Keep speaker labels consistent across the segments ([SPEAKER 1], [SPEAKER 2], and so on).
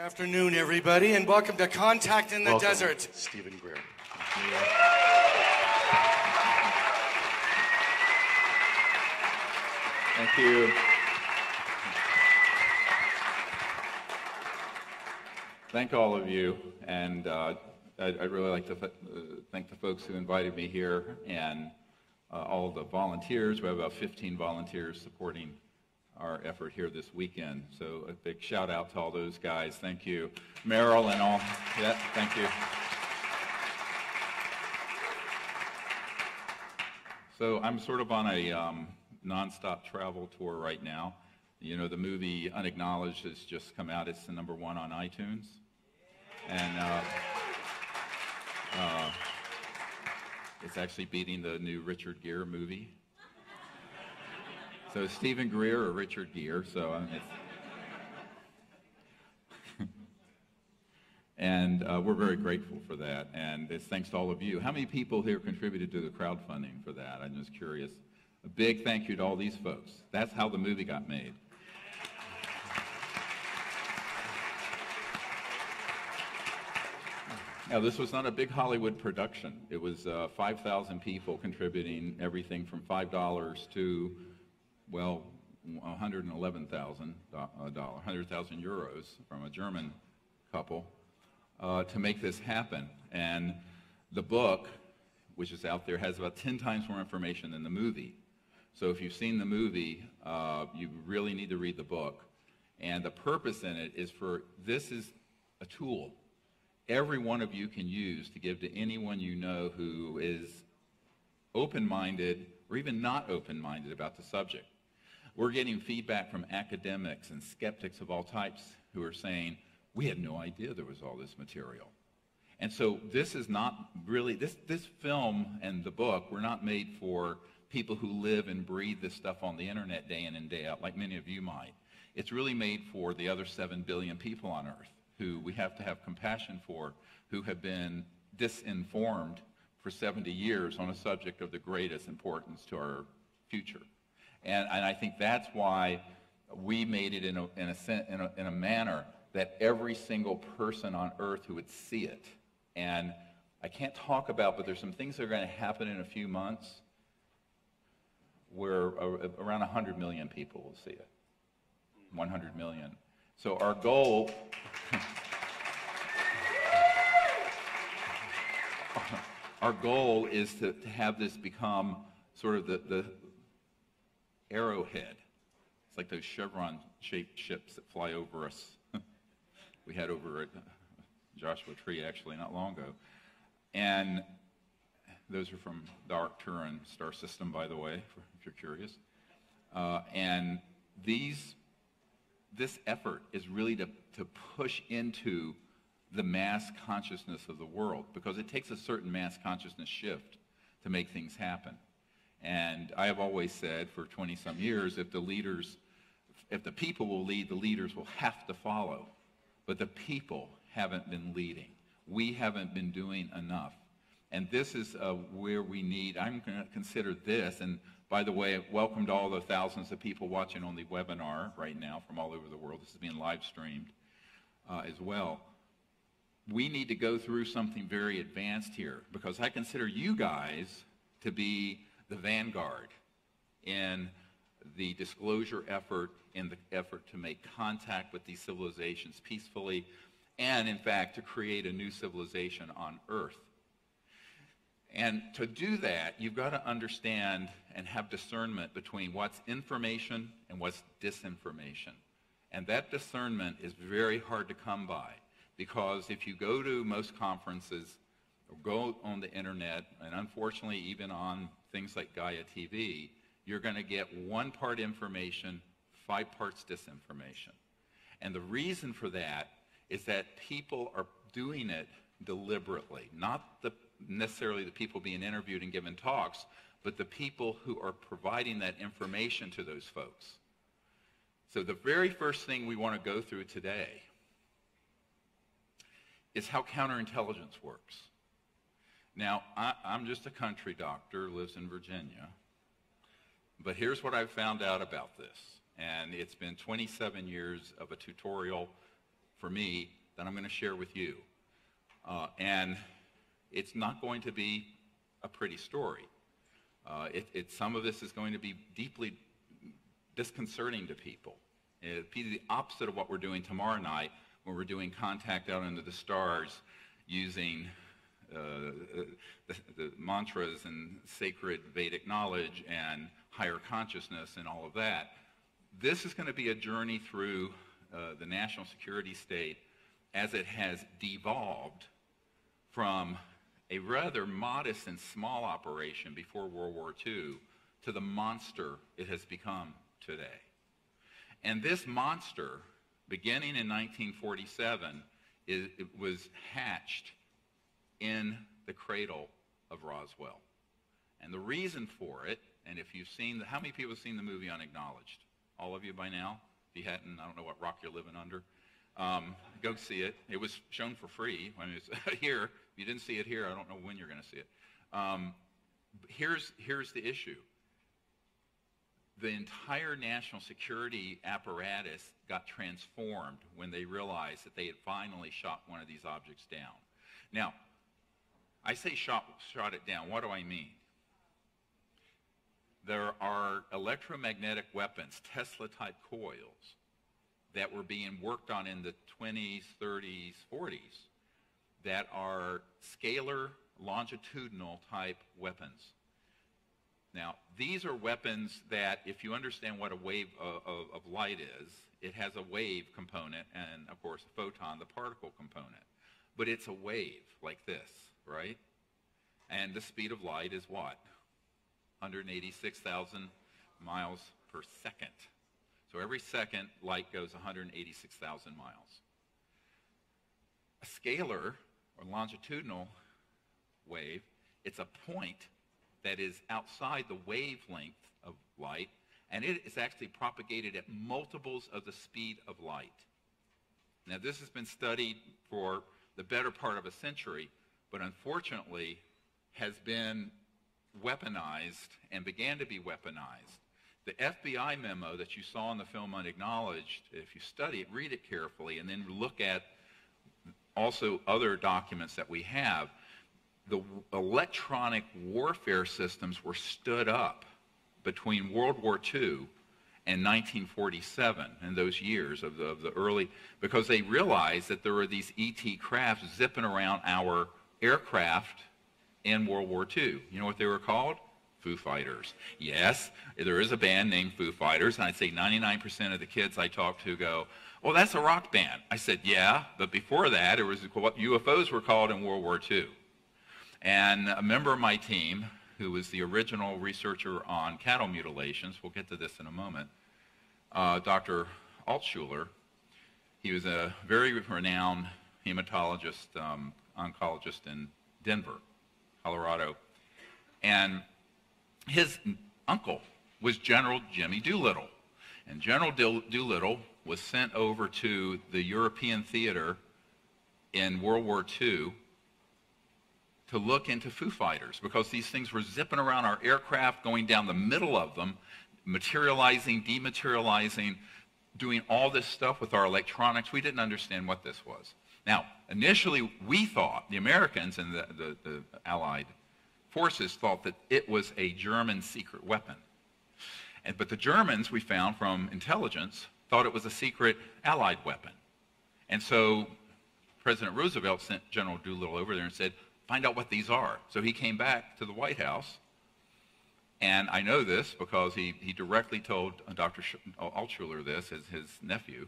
[SPEAKER 1] Afternoon, everybody, and welcome to Contact in the
[SPEAKER 2] Welcome,
[SPEAKER 1] Desert.
[SPEAKER 2] Stephen Greer.
[SPEAKER 3] Thank you. Thank all of you, and I'd really like to thank the folks who invited me here and all of the volunteers. We have about 15 volunteers supporting our effort here this weekend. So a big shout out to all those guys. Thank you. Merrill and all. Yeah, thank you. So I'm sort of on a nonstop travel tour right now. You know, the movie Unacknowledged has just come out. It's the #1 on iTunes. And it's actually beating the new Richard Gere movie. So Stephen Greer or Richard Gere, so and we're very grateful for that, and it's thanks to all of you. How many people here contributed to the crowdfunding for that? I'm just curious. A big thank you to all these folks. That's how the movie got made. Now, this was not a big Hollywood production. It was 5,000 people contributing everything from $5 to, well, 111,000 euros from a German couple to make this happen. And the book, which is out there, has about 10 times more information than the movie. So if you've seen the movie, you really need to read the book. And the purpose in it is this is a tool every one of you can use to give to anyone you know who is open-minded or even not open-minded about the subject. We're getting feedback from academics and skeptics of all types who are saying, we had no idea there was all this material. And so this is not really, this film and the book were not made for people who live and breathe this stuff on the internet day in and day out, like many of you might. It's really made for the other 7 billion people on Earth who we have to have compassion for, who have been disinformed for 70 years on a subject of the greatest importance to our future. And I think that's why we made it in a manner that every single person on Earth who would see it. And I can't talk about, but there's some things that are going to happen in a few months where around 100 million people will see it. 100 million. So our goal, our goal is to have this become sort of the arrowhead. It's like those chevron-shaped ships that fly over us. We had over at Joshua Tree actually not long ago. And those are from the Arcturan star system, by the way, if you're curious. And this effort is really to push into the mass consciousness of the world, because it takes a certain mass consciousness shift to make things happen. And I have always said for 20-some years, if the people will lead, the leaders will have to follow. But the people haven't been leading. We haven't been doing enough. And this is where we need, I'm going to consider this, and by the way, welcome to all the thousands of people watching on the webinar right now from all over the world. This is being live streamed as well. We need to go through something very advanced here, because I consider you guys to be the vanguard in the disclosure effort, in the effort to make contact with these civilizations peacefully, and in fact to create a new civilization on Earth. And to do that, you've got to understand and have discernment between what's information and what's disinformation. And that discernment is very hard to come by, because if you go to most conferences or go on the internet, and unfortunately even on things like Gaia TV, you're going to get 1 part information, 5 parts disinformation. And the reason for that is that people are doing it deliberately, not necessarily the people being interviewed and given talks, but the people who are providing that information to those folks. So the very first thing we want to go through today is how counterintelligence works. Now, I'm just a country doctor, lives in Virginia, but here's what I've found out about this. And it's been 27 years of a tutorial for me that I'm going to share with you. And it's not going to be a pretty story. Some of this is going to be deeply disconcerting to people. It'll be the opposite of what we're doing tomorrow night when we're doing contact out into the stars using the mantras and sacred Vedic knowledge and higher consciousness and all of that. This is going to be a journey through the national security state as it has devolved from a rather modest and small operation before World War II to the monster it has become today. And this monster, beginning in 1947, it was hatched in the cradle of Roswell. And the reason for it, and if you've seen, how many people have seen the movie Unacknowledged? All of you by now? If you hadn't, I don't know what rock you're living under. Go see it. It was shown for free when it was here. If you didn't see it here, I don't know when you're going to see it. Here's the issue. The entire national security apparatus got transformed when they realized that they had finally shot one of these objects down. Now, I say shot it down. What do I mean? There are electromagnetic weapons, Tesla-type coils, that were being worked on in the 20s, 30s, 40s that are scalar, longitudinal type weapons. Now, these are weapons that, if you understand what a wave of light is, it has a wave component and, of course, a photon, the particle component. But it's a wave like this, right? And the speed of light is what? 186,000 miles per second. So every second, light goes 186,000 miles. A scalar, or longitudinal wave, it's a point that is outside the wavelength of light, and it is actually propagated at multiples of the speed of light. Now, this has been studied for the better part of a century, but unfortunately has been weaponized and began to be weaponized. The FBI memo that you saw in the film Unacknowledged, if you study it, read it carefully, and then look at also other documents that we have, the electronic warfare systems were stood up between World War II and 1947, in those years of the early, because they realized that there were these ET crafts zipping around our aircraft in World War II. You know what they were called? Foo Fighters. Yes, there is a band named Foo Fighters, and I'd say 99% of the kids I talk to go, well, that's a rock band. I said, yeah, but before that, it was what UFOs were called in World War II. And a member of my team, who was the original researcher on cattle mutilations, we'll get to this in a moment, Dr. Altshuler, he was a very renowned hematologist, oncologist in Denver, Colorado. And his uncle was General Jimmy Doolittle. And General Doolittle was sent over to the European theater in World War II to look into Foo Fighters, because these things were zipping around our aircraft, going down the middle of them, materializing, dematerializing, doing all this stuff with our electronics. We didn't understand what this was. Now, initially, we thought, the Americans and the Allied forces thought that it was a German secret weapon. But the Germans, we found from intelligence, thought it was a secret Allied weapon. And so President Roosevelt sent General Doolittle over there and said, find out what these are. So he came back to the White House, and I know this because he directly told Dr. Altshuler this, as his nephew,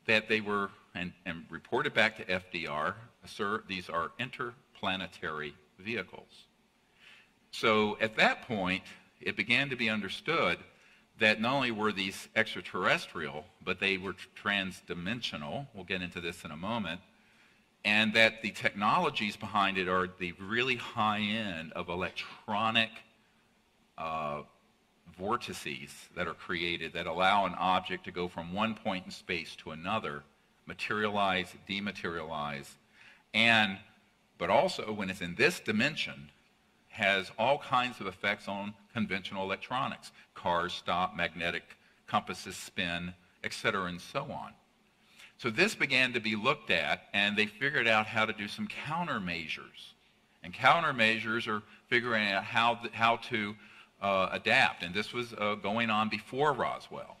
[SPEAKER 3] that they were, and reported back to FDR, sir, these are interplanetary vehicles. So at that point, it began to be understood that not only were these extraterrestrial, but they were transdimensional. We'll get into this in a moment. And that the technologies behind it are the really high end of electronic vortices that are created that allow an object to go from one point in space to another, materialize, dematerialize, but also when it's in this dimension, has all kinds of effects on conventional electronics. Cars stop, magnetic compasses spin, etc., and so on. So this began to be looked at, and they figured out how to do some countermeasures. And countermeasures are figuring out how to adapt. And this was going on before Roswell.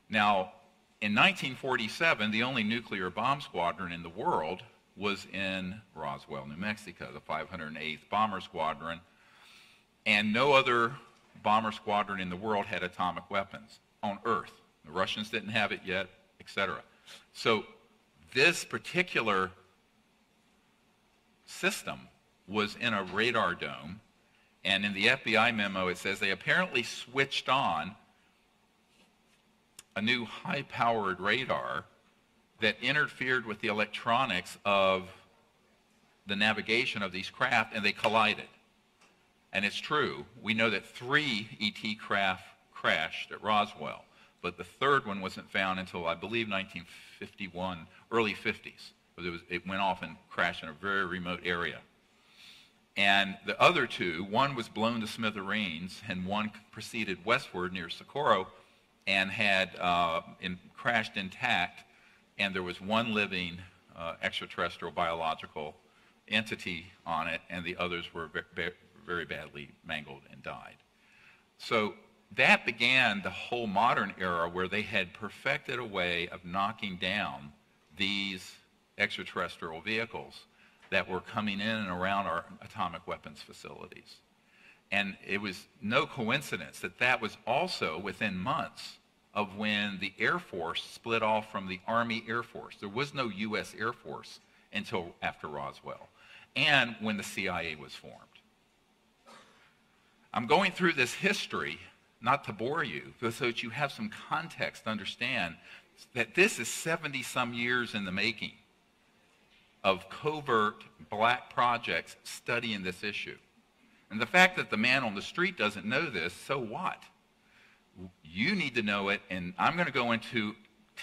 [SPEAKER 3] Now, in 1947, the only nuclear bomb squadron in the world was in Roswell, New Mexico, the 508th Bomber Squadron. And no other bomber squadron in the world had atomic weapons on Earth. The Russians didn't have it yet, etc. So this particular system was in a radar dome, and in the FBI memo it says they apparently switched on a new high-powered radar that interfered with the electronics of the navigation of these craft, and they collided. And it's true. We know that 3 ET craft crashed at Roswell, but the third one wasn't found until, I believe, 1951, early 50s. But it went off and crashed in a very remote area. And the other 2, one was blown to smithereens, and one proceeded westward near Socorro and had crashed intact, and there was one living extraterrestrial biological entity on it, and the others were very badly mangled and died. So that began the whole modern era where they had perfected a way of knocking down these extraterrestrial vehicles that were coming in and around our atomic weapons facilities. And it was no coincidence that that was also within months of when the Air Force split off from the Army Air Force. There was no U.S. Air Force until after Roswell, and when the CIA was formed. I'm going through this history not to bore you, but so that you have some context to understand that this is 70-some years in the making of covert black projects studying this issue. And the fact that the man on the street doesn't know this, so what? You need to know it, and I'm going to go into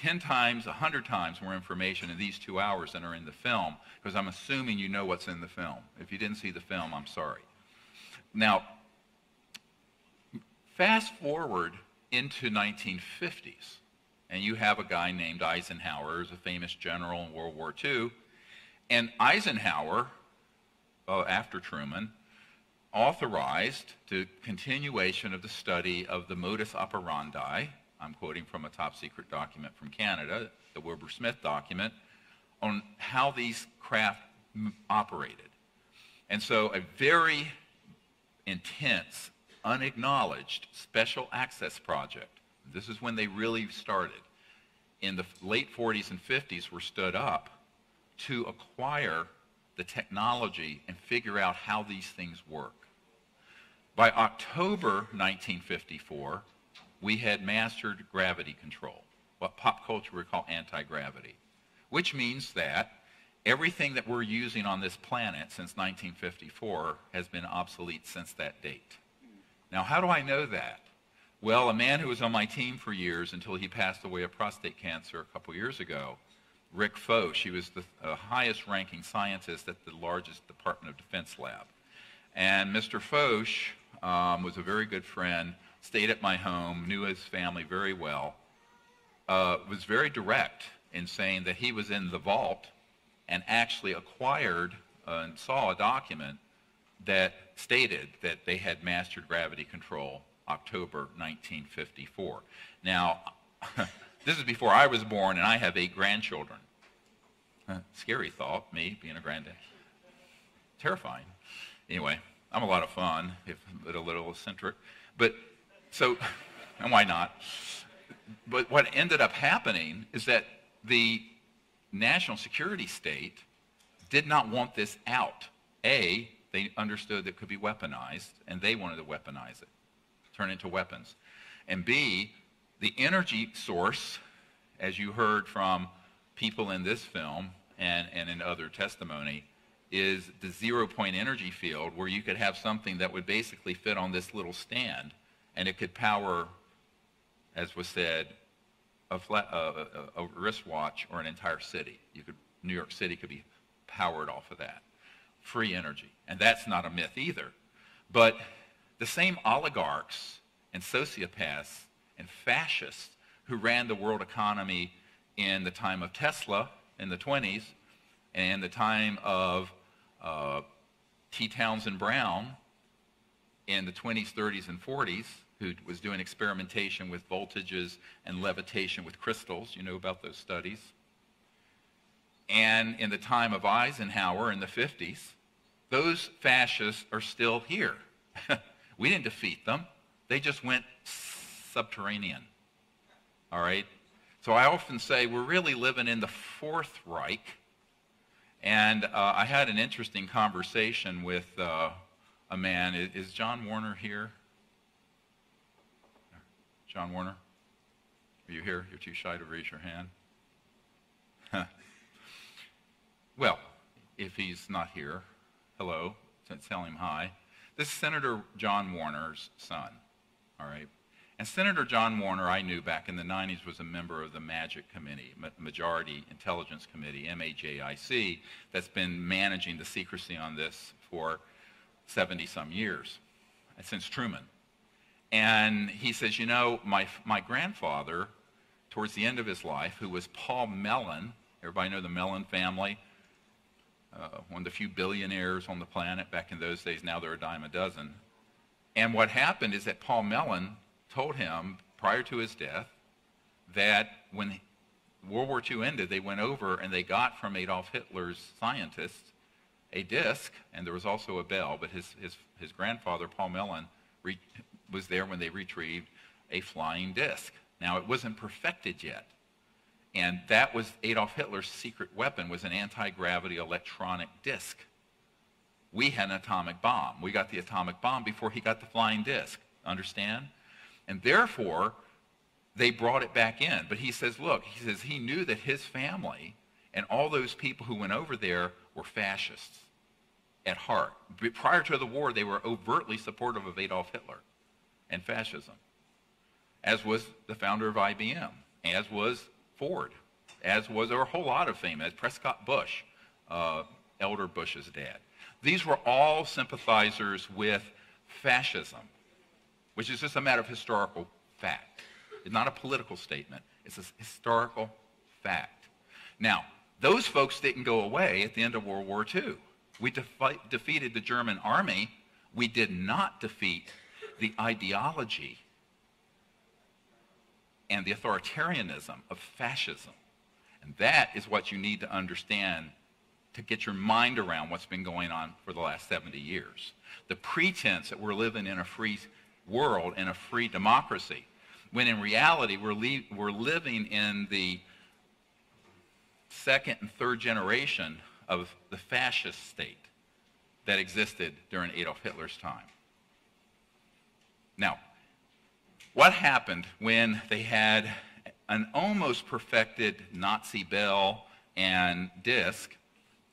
[SPEAKER 3] 10 times, 100 times more information in these 2 hours than are in the film, because I'm assuming you know what's in the film. If you didn't see the film, I'm sorry. Now, fast forward into 1950s, and you have a guy named Eisenhower, who's a famous general in World War II, and Eisenhower, after Truman, authorized the continuation of the study of the modus operandi. I'm quoting from a top secret document from Canada, the Wilbur Smith document, on how these craft operated. And so a very intense, unacknowledged special access project, this is when they really started, in the late 40s and 50s were stood up to acquire the technology and figure out how these things work. By October 1954, we had mastered gravity control, what pop culture would call anti-gravity, which means that everything that we're using on this planet since 1954 has been obsolete since that date. Now, how do I know that? Well, a man who was on my team for years until he passed away of prostate cancer a couple years ago, Rick Foch, he was the highest ranking scientist at the largest Department of Defense lab. And Mr. Foch was a very good friend, stayed at my home, knew his family very well, was very direct in saying that he was in the vault and actually acquired and saw a document that stated that they had mastered gravity control October 1954. Now, this is before I was born, and I have 8 grandchildren. Scary thought, me being a granddad. Terrifying. Anyway, I'm a lot of fun, but a little eccentric. But so, and why not? But what ended up happening is that the national security state did not want this out. A, they understood it could be weaponized, and they wanted to weaponize it, turn it into weapons. And B, the energy source, as you heard from people in this film and in other testimony, is the zero-point energy field, where you could have something that would basically fit on this little stand, and it could power, as was said, a wristwatch or an entire city. New York City could be powered off of that. Free energy. And that's not a myth either. But the same oligarchs and sociopaths and fascists who ran the world economy in the time of Tesla in the 20s and the time of T. Townsend Brown in the 20s, 30s, and 40s, who was doing experimentation with voltages and levitation with crystals. You know about those studies. And in the time of Eisenhower in the 50s, those fascists are still here. We didn't defeat them. They just went subterranean. All right? So I often say we're really living in the Fourth Reich. And I had an interesting conversation with a man. Is John Warner here? John Warner? Are you here? You're too shy to raise your hand. Well, if he's not here, hello, tell him hi. This is Senator John Warner's son, all right? And Senator John Warner, I knew back in the 90s, was a member of the MAGIC Committee, Majority Intelligence Committee, MAJIC, that's been managing the secrecy on this for 70-some years, since Truman. And he says, you know, my grandfather, towards the end of his life, who was Paul Mellon, everybody know the Mellon family, one of the few billionaires on the planet back in those days. Now they're a dime a dozen. And what happened is that Paul Mellon told him prior to his death that when World War II ended, they went over and they got from Adolf Hitler's scientists a disc, and there was also a bell, but his grandfather, Paul Mellon, was there when they retrieved a flying disc. Now, it wasn't perfected yet. And that was Adolf Hitler's secret weapon, was an anti-gravity electronic disc. We had an atomic bomb. We got the atomic bomb before he got the flying disc. Understand? And therefore, they brought it back in. But he says, look, he says he knew that his family and all those people who went over there were fascists at heart. But prior to the war, they were overtly supportive of Adolf Hitler and fascism, as was the founder of IBM, as was Ford, as was a whole lot of famous, Prescott Bush, Elder Bush's dad. These were all sympathizers with fascism, which is just a matter of historical fact. It's not a political statement. It's a historical fact. Now, those folks didn't go away at the end of World War II. We defeated the German army. We did not defeat the ideology and the authoritarianism of fascism. And that is what you need to understand to get your mind around what's been going on for the last 70 years. The pretense that we're living in a free world and a free democracy, when in reality we're living in the second and third generation of the fascist state that existed during Adolf Hitler's time. Now, what happened when they had an almost perfected Nazi bell and disc,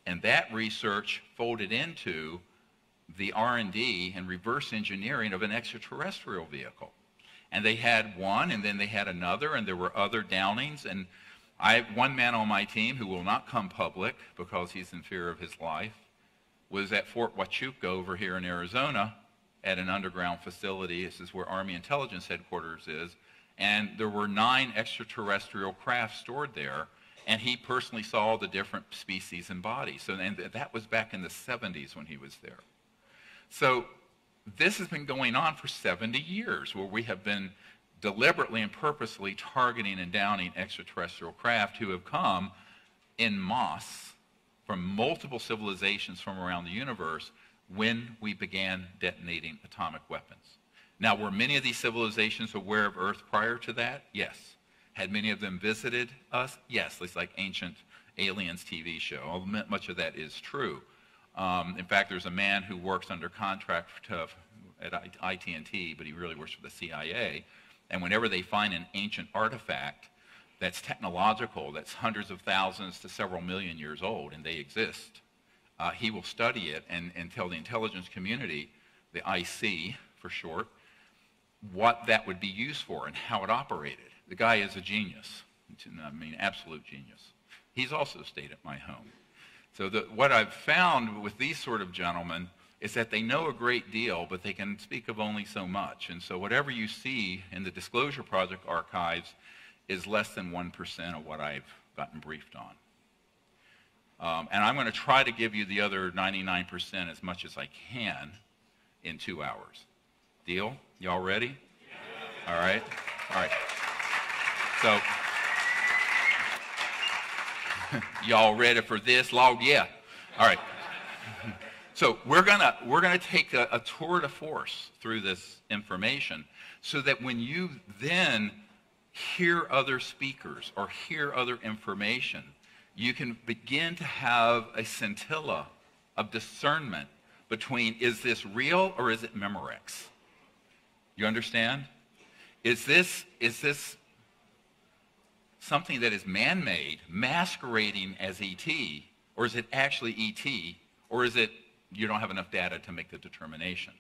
[SPEAKER 3] and that research folded into the R&D and reverse engineering of an extraterrestrial vehicle? And they had one, and then they had another, and there were other downings. And I have one man on my team who will not come public because he's in fear of his life, was at Fort Huachuca over here in Arizona, at an underground facility. This is where Army Intelligence Headquarters is. And there were 9 extraterrestrial craft stored there. And he personally saw the different species and bodies. So, and that was back in the 70s when he was there. So this has been going on for 70 years, where we have been deliberately and purposely targeting and downing extraterrestrial craft who have come en masse from multiple civilizations from around the universe when we began detonating atomic weapons. Now, were many of these civilizations aware of Earth prior to that? Yes. Had many of them visited us? Yes. It's like Ancient Aliens TV show. Much of that is true. In fact, there's a man who works under contract at IT&T, but he really works for the CIA. And whenever they find an ancient artifact that's technological, that's hundreds of thousands to several million years old, and they exist, he will study it and tell the intelligence community, the IC for short, what that would be used for and how it operated. The guy is a genius. I mean, absolute genius. He's also stayed at my home. So what I've found with these sort of gentlemen is that they know a great deal, but they can speak of only so much. And so whatever you see in the Disclosure Project archives is less than 1% of what I've gotten briefed on. And I'm going to try to give you the other 99% as much as I can in 2 hours. Deal? Y'all ready? Yeah. All right? All right. So, y'all ready for this? Loud, yeah. All right. So we're gonna take a tour de force through this information so that when you then hear other speakers or hear other information, you can begin to have a scintilla of discernment between, is this real or is it Memorex? You understand? Is this something that is man-made, masquerading as ET, or is it actually ET, or is it you don't have enough data to make the determination?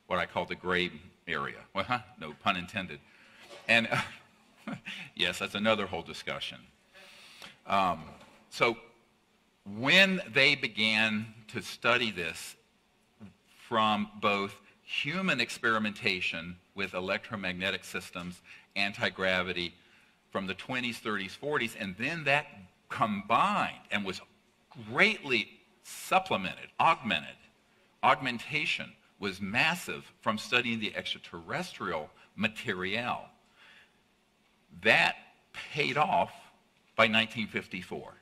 [SPEAKER 3] What I call the gray area. Well, no pun intended. And yes, that's another whole discussion. So when they began to study this from both human experimentation with electromagnetic systems, anti-gravity, from the 20s, 30s, 40s, and then that combined and was greatly supplemented, augmented. Augmentation was massive from studying the extraterrestrial material. That paid off by 1954.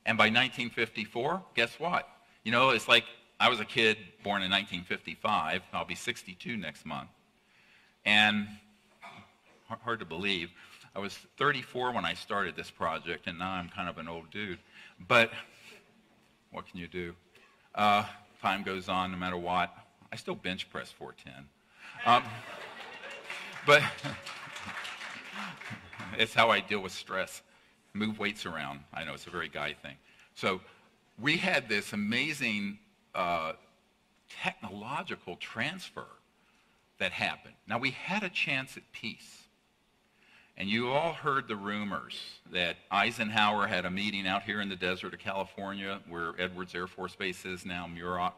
[SPEAKER 3] And by 1954, guess what? You know, it's like I was a kid born in 1955. I'll be 62 next month. And hard to believe, I was 34 when I started this project, and now I'm kind of an old dude. But what can you do? Time goes on no matter what. I still bench press 410. But it's how I deal with stress. Move weights around. I know it's a very guy thing. So we had this amazing technological transfer that happened. Now, we had a chance at peace. And you all heard the rumors that Eisenhower had a meeting out here in the desert of California where Edwards Air Force Base is now, Muroc.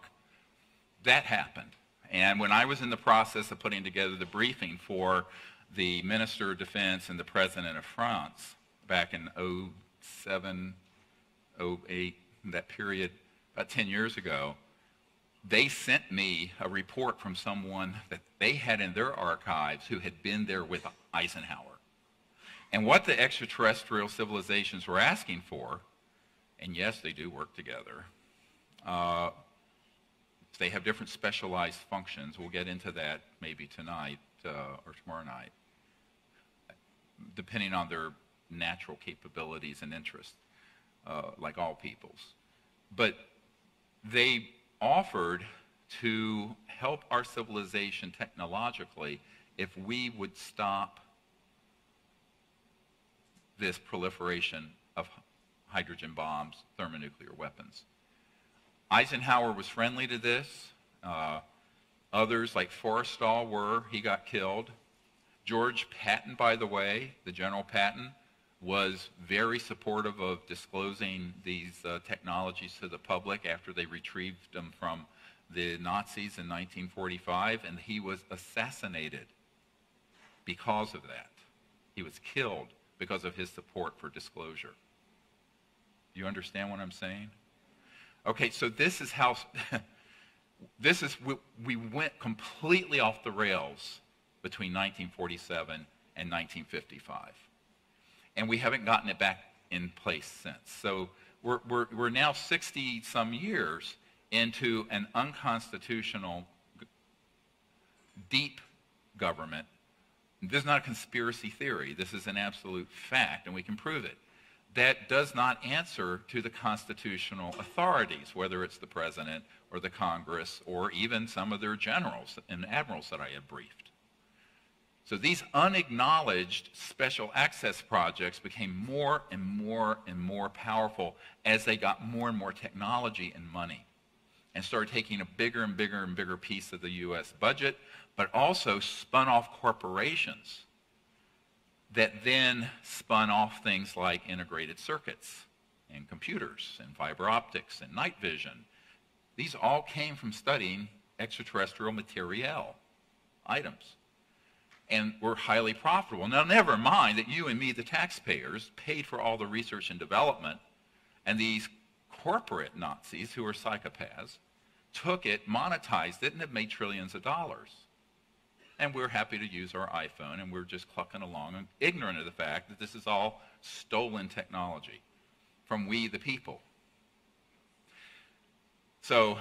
[SPEAKER 3] That happened. And when I was in the process of putting together the briefing for the Minister of Defense and the President of France back in 07, 08, that period, about 10 years ago, they sent me a report from someone that they had in their archives who had been there with Eisenhower. And what the extraterrestrial civilizations were asking for, and yes, they do work together, they have different specialized functions. We'll get into that maybe tonight or tomorrow night, depending on their natural capabilities and interests, like all peoples. But they offered to help our civilization technologically if we would stop this proliferation of hydrogen bombs, thermonuclear weapons. Eisenhower was friendly to this. Others, like Forrestal, were. He got killed. George Patton, by the way, the General Patton, was very supportive of disclosing these technologies to the public after they retrieved them from the Nazis in 1945, and he was assassinated because of that. He was killed because of his support for disclosure. Do you understand what I'm saying? Okay, so this is how, we went completely off the rails between 1947 and 1955. And we haven't gotten it back in place since. So we're now 60-some years into an unconstitutional, deep government. This is not a conspiracy theory. This is an absolute fact, and we can prove it. That does not answer to the constitutional authorities, whether it's the president or the Congress or even some of their generals and admirals that I have briefed. So these unacknowledged special access projects became more and more and more powerful as they got more and more technology and money and started taking a bigger and bigger and bigger piece of the U.S. budget, but also spun off corporations that then spun off things like integrated circuits and computers and fiber optics and night vision. These all came from studying extraterrestrial material items. and were highly profitable. Now, never mind that you and me, the taxpayers, paid for all the research and development, and these corporate Nazis, who are psychopaths, took it, monetized it, and have made trillions of dollars. And we're happy to use our iPhone, and we're just clucking along and ignorant of the fact that this is all stolen technology from we the people. So,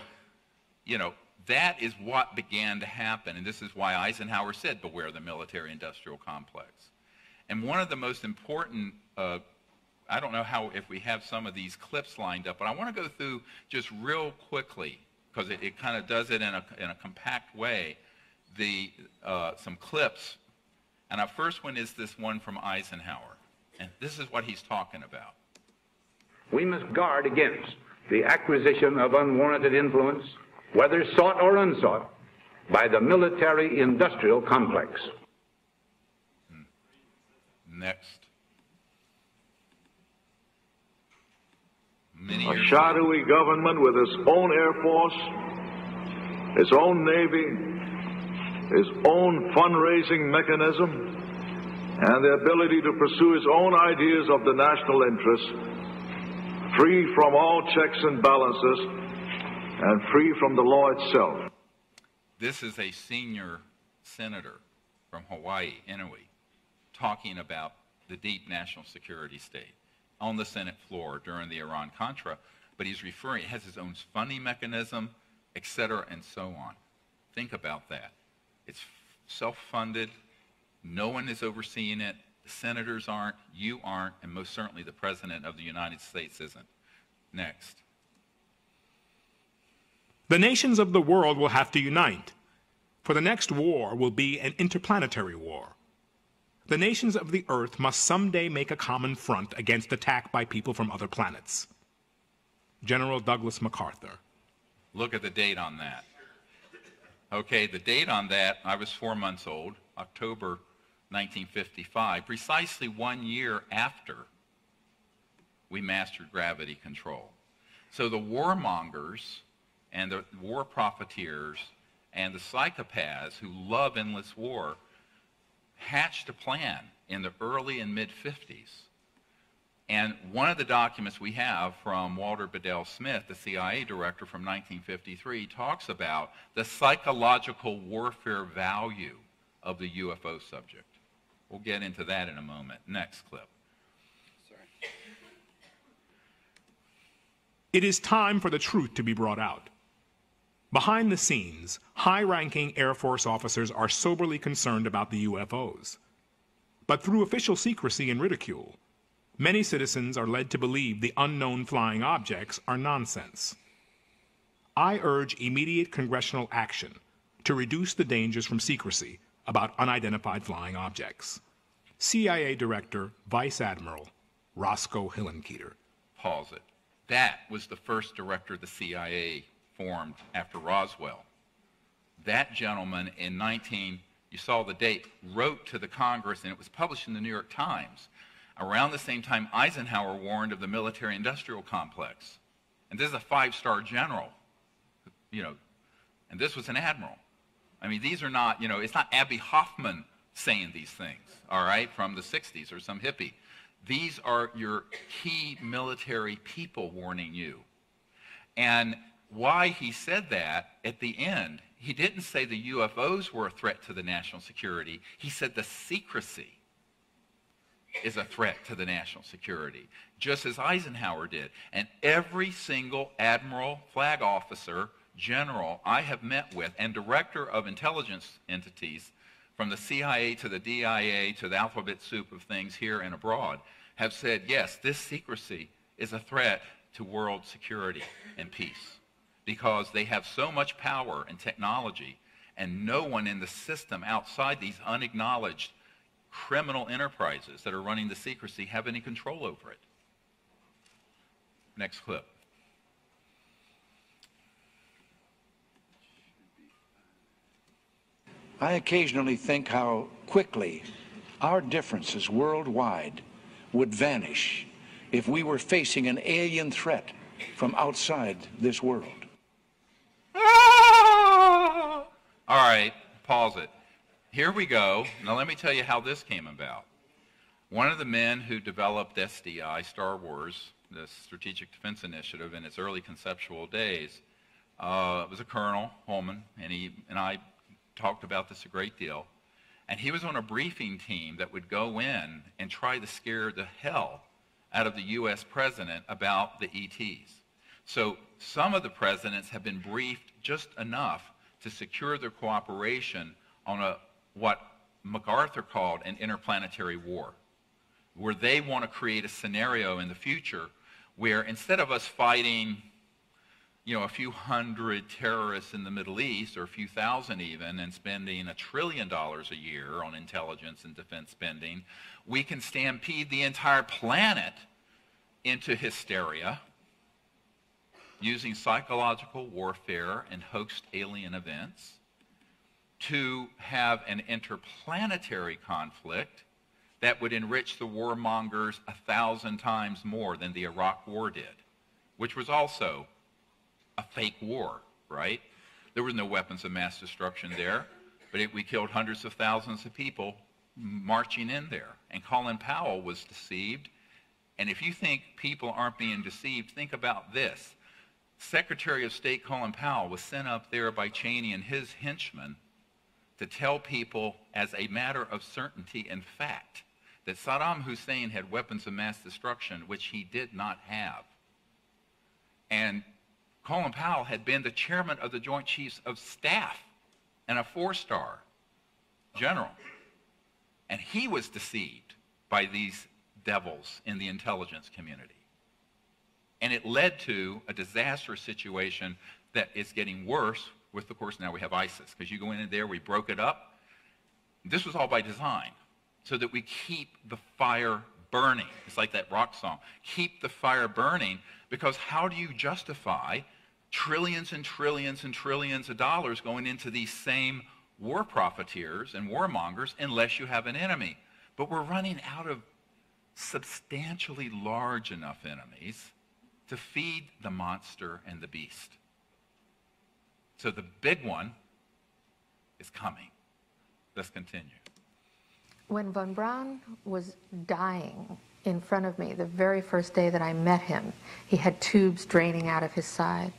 [SPEAKER 3] you know, that is what began to happen, and this is why Eisenhower said, beware the military-industrial complex. And one of the most important, I don't know if we have some of these clips lined up, but I want to go through just real quickly, because it kind of does it in a compact way, some clips. And our first one is this one from Eisenhower, and this is what he's talking about.
[SPEAKER 2] We must guard against the acquisition of unwarranted influence, whether sought or unsought, by the military-industrial complex.
[SPEAKER 3] Next.
[SPEAKER 4] A shadowy government with its own Air Force, its own Navy, its own fundraising mechanism, and the ability to pursue its own ideas of the national interest, free from all checks and balances, and free from the law itself.
[SPEAKER 3] This is a senior senator from Hawaii, Inouye, talking about the deep national security state on the Senate floor during the Iran-Contra, but he's referring, it has its own funding mechanism, et cetera, and so on. Think about that. It's self-funded. No one is overseeing it. The senators aren't, you aren't, and most certainly the President of the United States isn't. Next.
[SPEAKER 5] The nations of the world will have to unite, for the next war will be an interplanetary war. The nations of the earth must someday make a common front against attack by people from other planets. General Douglas MacArthur.
[SPEAKER 3] Look at the date on that. Okay, the date on that, I was 4 months old, October 1955, precisely 1 year after we mastered gravity control. So the warmongers and the war profiteers and the psychopaths who love endless war hatched a plan in the early and mid-50s. And one of the documents we have from Walter Bedell Smith, the CIA director from 1953, talks about the psychological warfare value of the UFO subject. We'll get into that in a moment. Next clip. Sorry.
[SPEAKER 5] It is time for the truth to be brought out. Behind the scenes, high-ranking Air Force officers are soberly concerned about the UFOs. But through official secrecy and ridicule, many citizens are led to believe the unknown flying objects are nonsense. I urge immediate congressional action to reduce the dangers from secrecy about unidentified flying objects. CIA Director, Vice Admiral Roscoe Hillenkoetter.
[SPEAKER 3] Pause it. That was the first director of the CIA formed after Roswell. That gentleman in you saw the date, wrote to the Congress, and it was published in the New York Times. Around the same time, Eisenhower warned of the military-industrial complex. And this is a 5-star general, and this was an admiral. I mean, these are not, it's not Abby Hoffman saying these things, all right, from the 60s or some hippie. These are your key military people warning you. And why he said that at the end, he didn't say the UFOs were a threat to the national security. He said the secrecy is a threat to the national security, just as Eisenhower did. And every single admiral, flag officer, general I have met with, and director of intelligence entities, from the CIA to the DIA to the alphabet soup of things here and abroad, have said, yes, this secrecy is a threat to world security and peace, because they have so much power and technology, and no one in the system outside these unacknowledged criminal enterprises that are running the secrecy have any control over it. Next clip.
[SPEAKER 6] I occasionally think how quickly our differences worldwide would vanish if we were facing an alien threat from outside this world.
[SPEAKER 3] All right, pause it. here we go. Now let me tell you how this came about. One of the men who developed SDI, Star Wars, the Strategic Defense Initiative, in its early conceptual days, was a Colonel Holman, and he and I talked about this a great deal. And he was on a briefing team that would go in and try to scare the hell out of the U.S. president about the ETs. So some of the presidents have been briefed just enough to secure their cooperation on what MacArthur called an interplanetary war, where they want to create a scenario in the future where instead of us fighting, a few hundred terrorists in the Middle East, or a few thousand even, and spending $1 trillion a year on intelligence and defense spending, we can stampede the entire planet into hysteria using psychological warfare and hoaxed alien events to have an interplanetary conflict that would enrich the warmongers 1,000 times more than the Iraq War did, which was also a fake war, right? There were no weapons of mass destruction there, but we killed hundreds of thousands of people marching in there. And Colin Powell was deceived. And if you think people aren't being deceived, think about this. Secretary of State Colin Powell was sent up there by Cheney and his henchmen to tell people as a matter of certainty and fact that Saddam Hussein had weapons of mass destruction, which he did not have. And Colin Powell had been the chairman of the Joint Chiefs of Staff and a 4-star general. And he was deceived by these devils in the intelligence community. And it led to a disastrous situation that is getting worse with, of course, now we have ISIS. Because you go in there, we broke it up. This was all by design, so that we keep the fire burning. It's like that rock song. Keep the fire burning, because how do you justify trillions and trillions and trillions of dollars going into these same war profiteers and warmongers unless you have an enemy? But we're running out of substantially large enough enemies to feed the monster and the beast. So the big one is coming. Let's continue.
[SPEAKER 7] When von Braun was dying in front of me, the very first day that I met him, he had tubes draining out of his side.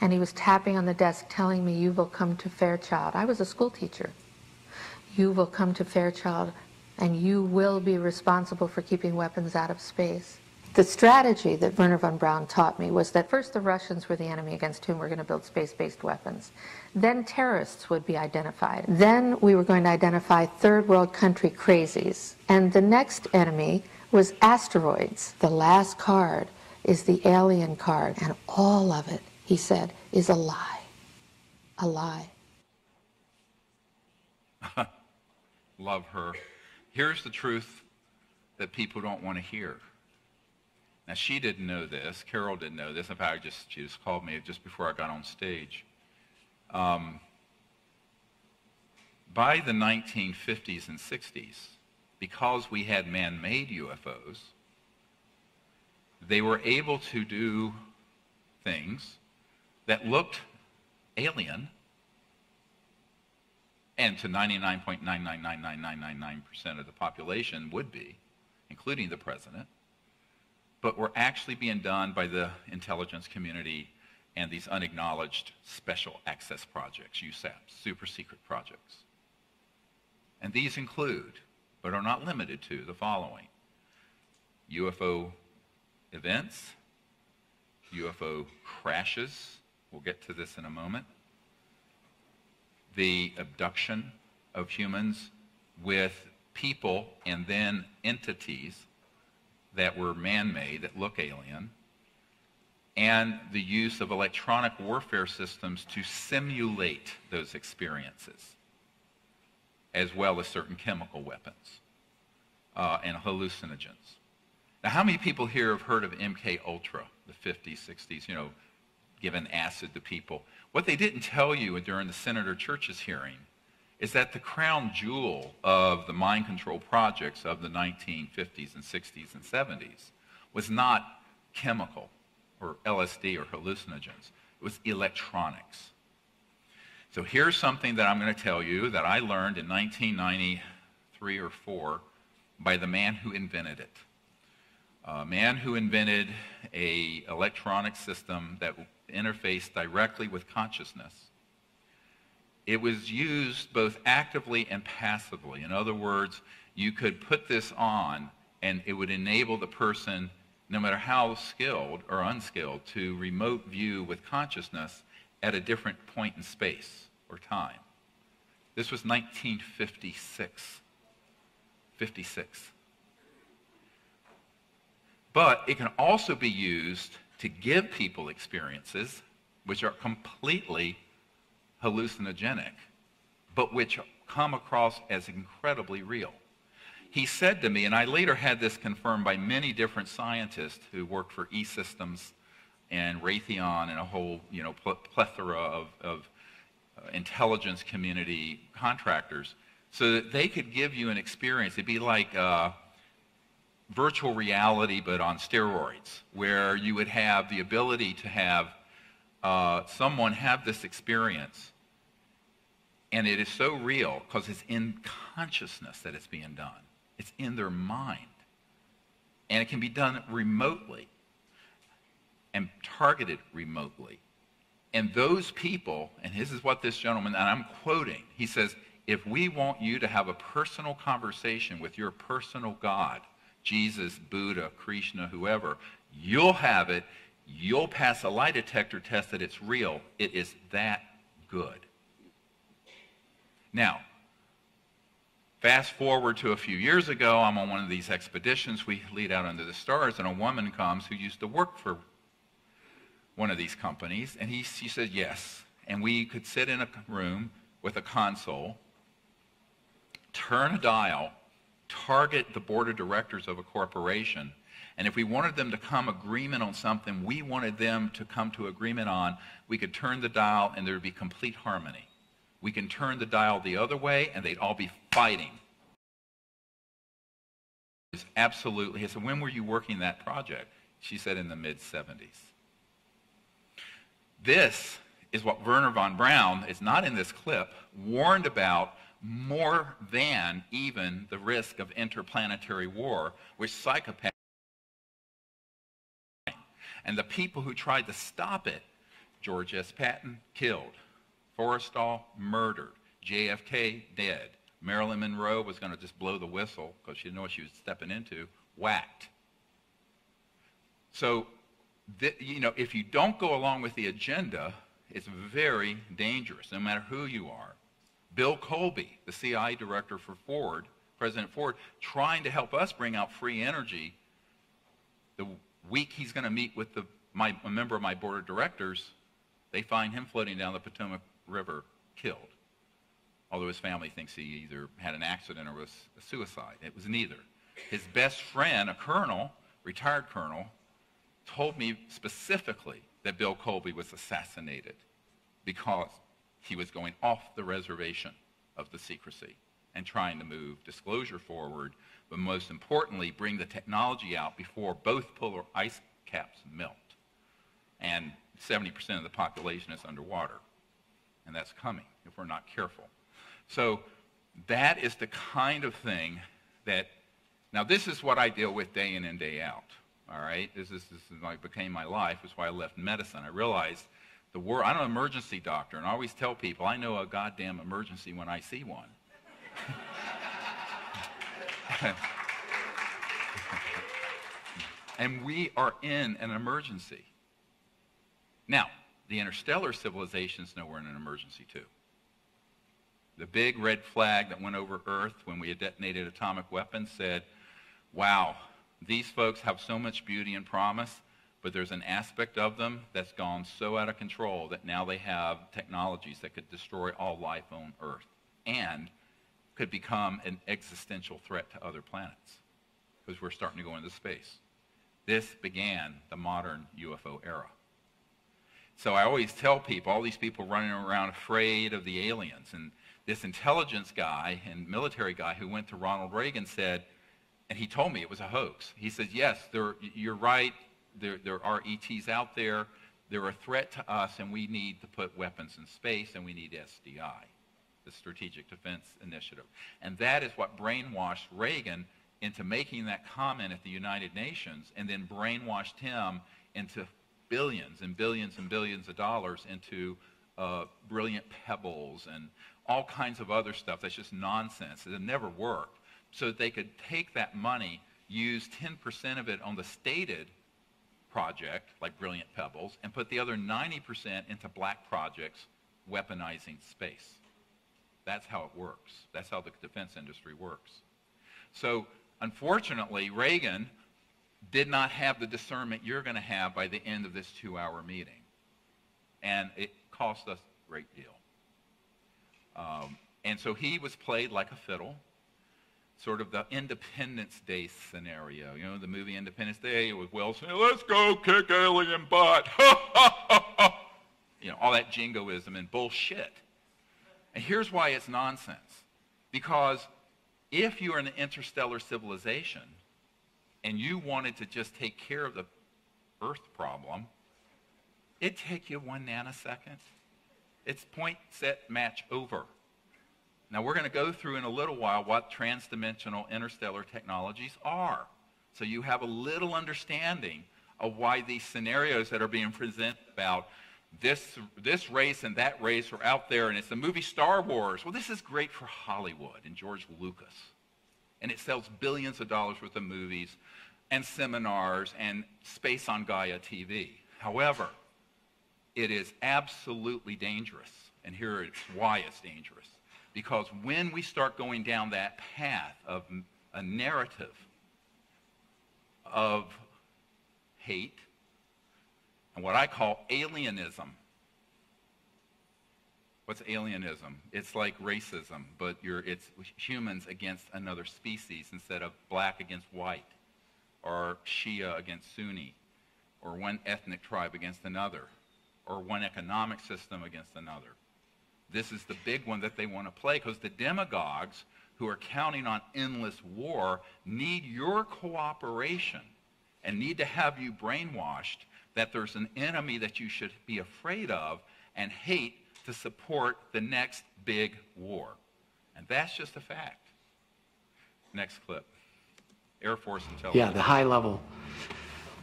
[SPEAKER 7] And he was tapping on the desk telling me, "You will come to Fairchild." I was a school teacher. "You will come to Fairchild and you will be responsible for keeping weapons out of space." The strategy that Wernher von Braun taught me was that first the Russians were the enemy against whom we're going to build space-based weapons. Then terrorists would be identified. Then we were going to identify third world country crazies. And the next enemy was asteroids. The last card is the alien card. And all of it, he said, is a lie. A lie.
[SPEAKER 3] Love her. Here's the truth that people don't want to hear. Now, she didn't know this. Carol didn't know this. In fact, she just called me just before I got on stage. By the 1950s and 60s, because we had man-made UFOs, they were able to do things that looked alien, and to 99.9999999% of the population would be, including the president, but were actually being done by the intelligence community and these unacknowledged special access projects, USAPs, super secret projects. And these include, but are not limited to, the following: UFO events, UFO crashes, we'll get to this in a moment, the abduction of humans with people and then entities that were man-made, that look alien, and the use of electronic warfare systems to simulate those experiences, as well as certain chemical weapons and hallucinogens. Now, how many people here have heard of MK Ultra, the 50s, 60s, giving acid to people? What they didn't tell you during the Senator Church's hearing is that the crown jewel of the mind control projects of the 1950s and 60s and 70s was not chemical or LSD or hallucinogens. It was electronics. So here's something that I'm going to tell you that I learned in 1993 or 4 by the man who invented it. A man who invented an electronic system that interfaced directly with consciousness. It was used both actively and passively. In other words, you could put this on and it would enable the person, no matter how skilled or unskilled, to remote view with consciousness at a different point in space or time. This was 1956. 56. But it can also be used to give people experiences which are completely hallucinogenic, but which come across as incredibly real. He said to me, and I later had this confirmed by many different scientists who worked for E-Systems and Raytheon and a whole plethora of intelligence community contractors, so that they could give you an experience. It'd be like virtual reality, but on steroids, where you would have the ability to have someone have this experience, and it is so real because it's in consciousness that it's being done. It's in their mind. And it can be done remotely and targeted remotely. And those people, and this is what this gentleman, and I'm quoting, he says, if we want you to have a personal conversation with your personal God, Jesus, Buddha, Krishna, whoever, you'll have it. You'll pass a lie detector test that it's real. It is that good. Now, fast forward to a few years ago, I'm on one of these expeditions. We lead out under the stars, and a woman comes who used to work for one of these companies, and she said yes. And we could sit in a room with a console, turn a dial, target the board of directors of a corporation, and if we wanted them to come agreement on something we wanted them to come to agreement on, we could turn the dial and there would be complete harmony. We can turn the dial the other way and they'd all be fighting. Absolutely. He said, when were you working that project? She said in the mid-70s. This is what Wernher von Braun, it's not in this clip, warned about more than even the risk of interplanetary war, which psychopaths. And the people who tried to stop it, George S. Patton, killed. Forrestal, murdered. JFK, dead. Marilyn Monroe was going to just blow the whistle because she didn't know what she was stepping into, whacked. So, if you don't go along with the agenda, it's very dangerous, no matter who you are. Bill Colby, the CIA director for Ford, President Ford, trying to help us bring out free energy. The week he's going to meet with a member of my board of directors, they find him floating down the Potomac River, killed. Although his family thinks he either had an accident or was a suicide. It was neither. His best friend, a colonel, retired colonel, told me specifically that Bill Colby was assassinated because he was going off the reservation of the secrecy and trying to move disclosure forward, but most importantly, bring the technology out before both polar ice caps melt. And 70% of the population is underwater. And that's coming if we're not careful. So that is the kind of thing that, now this is what I deal with day in and day out. All right, this is like became my life. That's why I left medicine. I realized the world. I'm an emergency doctor, and I always tell people I know a goddamn emergency when I see one. And we are in an emergency. Now, the interstellar civilizations know we're in an emergency too. The big red flag that went over Earth when we had detonated atomic weapons said, wow, these folks have so much beauty and promise, but there's an aspect of them that's gone so out of control that now they have technologies that could destroy all life on Earth and could become an existential threat to other planets because we're starting to go into space. This began the modern UFO era. So I always tell people, all these people running around afraid of the aliens, and this intelligence guy and military guy who went to Ronald Reagan said, and he told me it was a hoax. He said, yes, you're right, there are ETs out there, They're a threat to us, and we need to put weapons in space, and we need SDI, the Strategic Defense Initiative. And that is what brainwashed Reagan into making that comment at the United Nations, and then brainwashed him into billions and billions and billions of dollars into brilliant pebbles and all kinds of other stuff that's just nonsense. It never worked. So that they could take that money, use 10% of it on the stated project, like brilliant pebbles, and put the other 90% into black projects, weaponizing space. That's how it works. That's how the defense industry works. So unfortunately, Reagan did not have the discernment you're going to have by the end of this 2-hour meeting. And it cost us a great deal. And so he was played like a fiddle, sort of the Independence Day scenario. You know, the movie Independence Day with Will Smith, let's go kick alien butt. You know, all that jingoism and bullshit. And here's why it's nonsense. Because if you are an interstellar civilization and you wanted to just take care of the Earth problem, it'd take you 1 nanosecond. It's point, set, match, over. Now we're going to go through in a little while what transdimensional interstellar technologies are. So you have a little understanding of why these scenarios that are being presented about this race and that race are out there, and it's the movie Star Wars. Well, this is great for Hollywood and George Lucas. And it sells billions of dollars worth of movies and seminars and space on Gaia TV. However, it is absolutely dangerous. And here is why it's dangerous. Because when we start going down that path of a narrative of hate and what I call alienism. What's alienism? It's like racism, but it's humans against another species instead of black against white, or Shia against Sunni, or one ethnic tribe against another, or one economic system against another. This is the big one that they want to play, because the demagogues who are counting on endless war need your cooperation and need to have you brainwashed that there's an enemy that you should be afraid of and hate to support the next big war. And that's just a fact. Next clip. Air Force intelligence.
[SPEAKER 8] Yeah, the high-level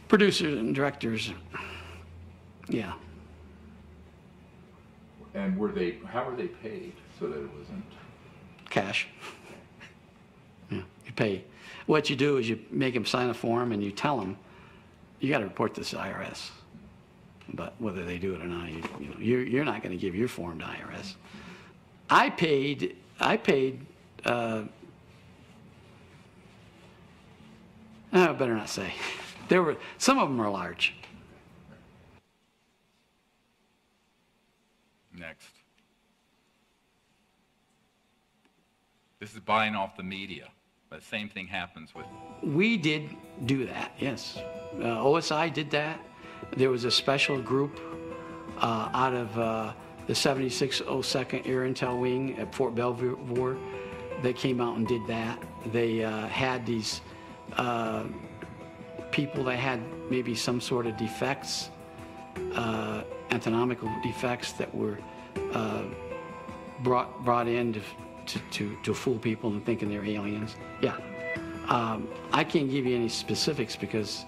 [SPEAKER 8] producers and directors. Yeah.
[SPEAKER 3] And how were they paid so that it wasn't?
[SPEAKER 8] Cash. Yeah, you pay. What you do is you make them sign a form and you tell them, you got to report this to IRS. But whether they do it or not, you're not going to give your form to IRS. I paid. I better not say. Some of them are large.
[SPEAKER 3] Next. This is buying off the media. But the same thing happens with...
[SPEAKER 8] We did do that, yes. OSI did that. There was a special group out of the 7602nd Air Intel Wing at Fort Belvoir. They came out and did that. They had these people that had maybe some sort of defects, anatomical defects that were brought in to fool people into thinking they're aliens. Yeah. I can't give you any specifics because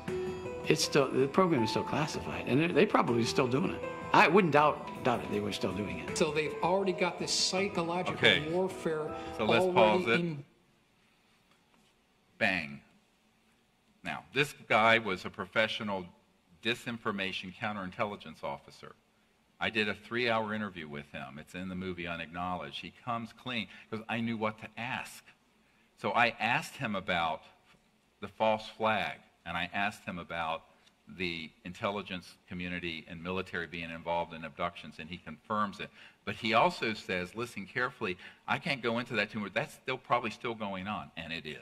[SPEAKER 8] the program is still classified, and they're probably still doing it. I wouldn't doubt it. They were still doing it.
[SPEAKER 9] So they've already got this psychological warfare.
[SPEAKER 3] So let's pause it. Bang. Now, this guy was a professional disinformation counterintelligence officer. I did a 3-hour interview with him. It's in the movie Unacknowledged. He comes clean because I knew what to ask. So I asked him about the false flag, and I asked him about the intelligence community and military being involved in abductions, and he confirms it. But he also says, listen carefully, I can't go into that too much. That's probably still going on, and it is.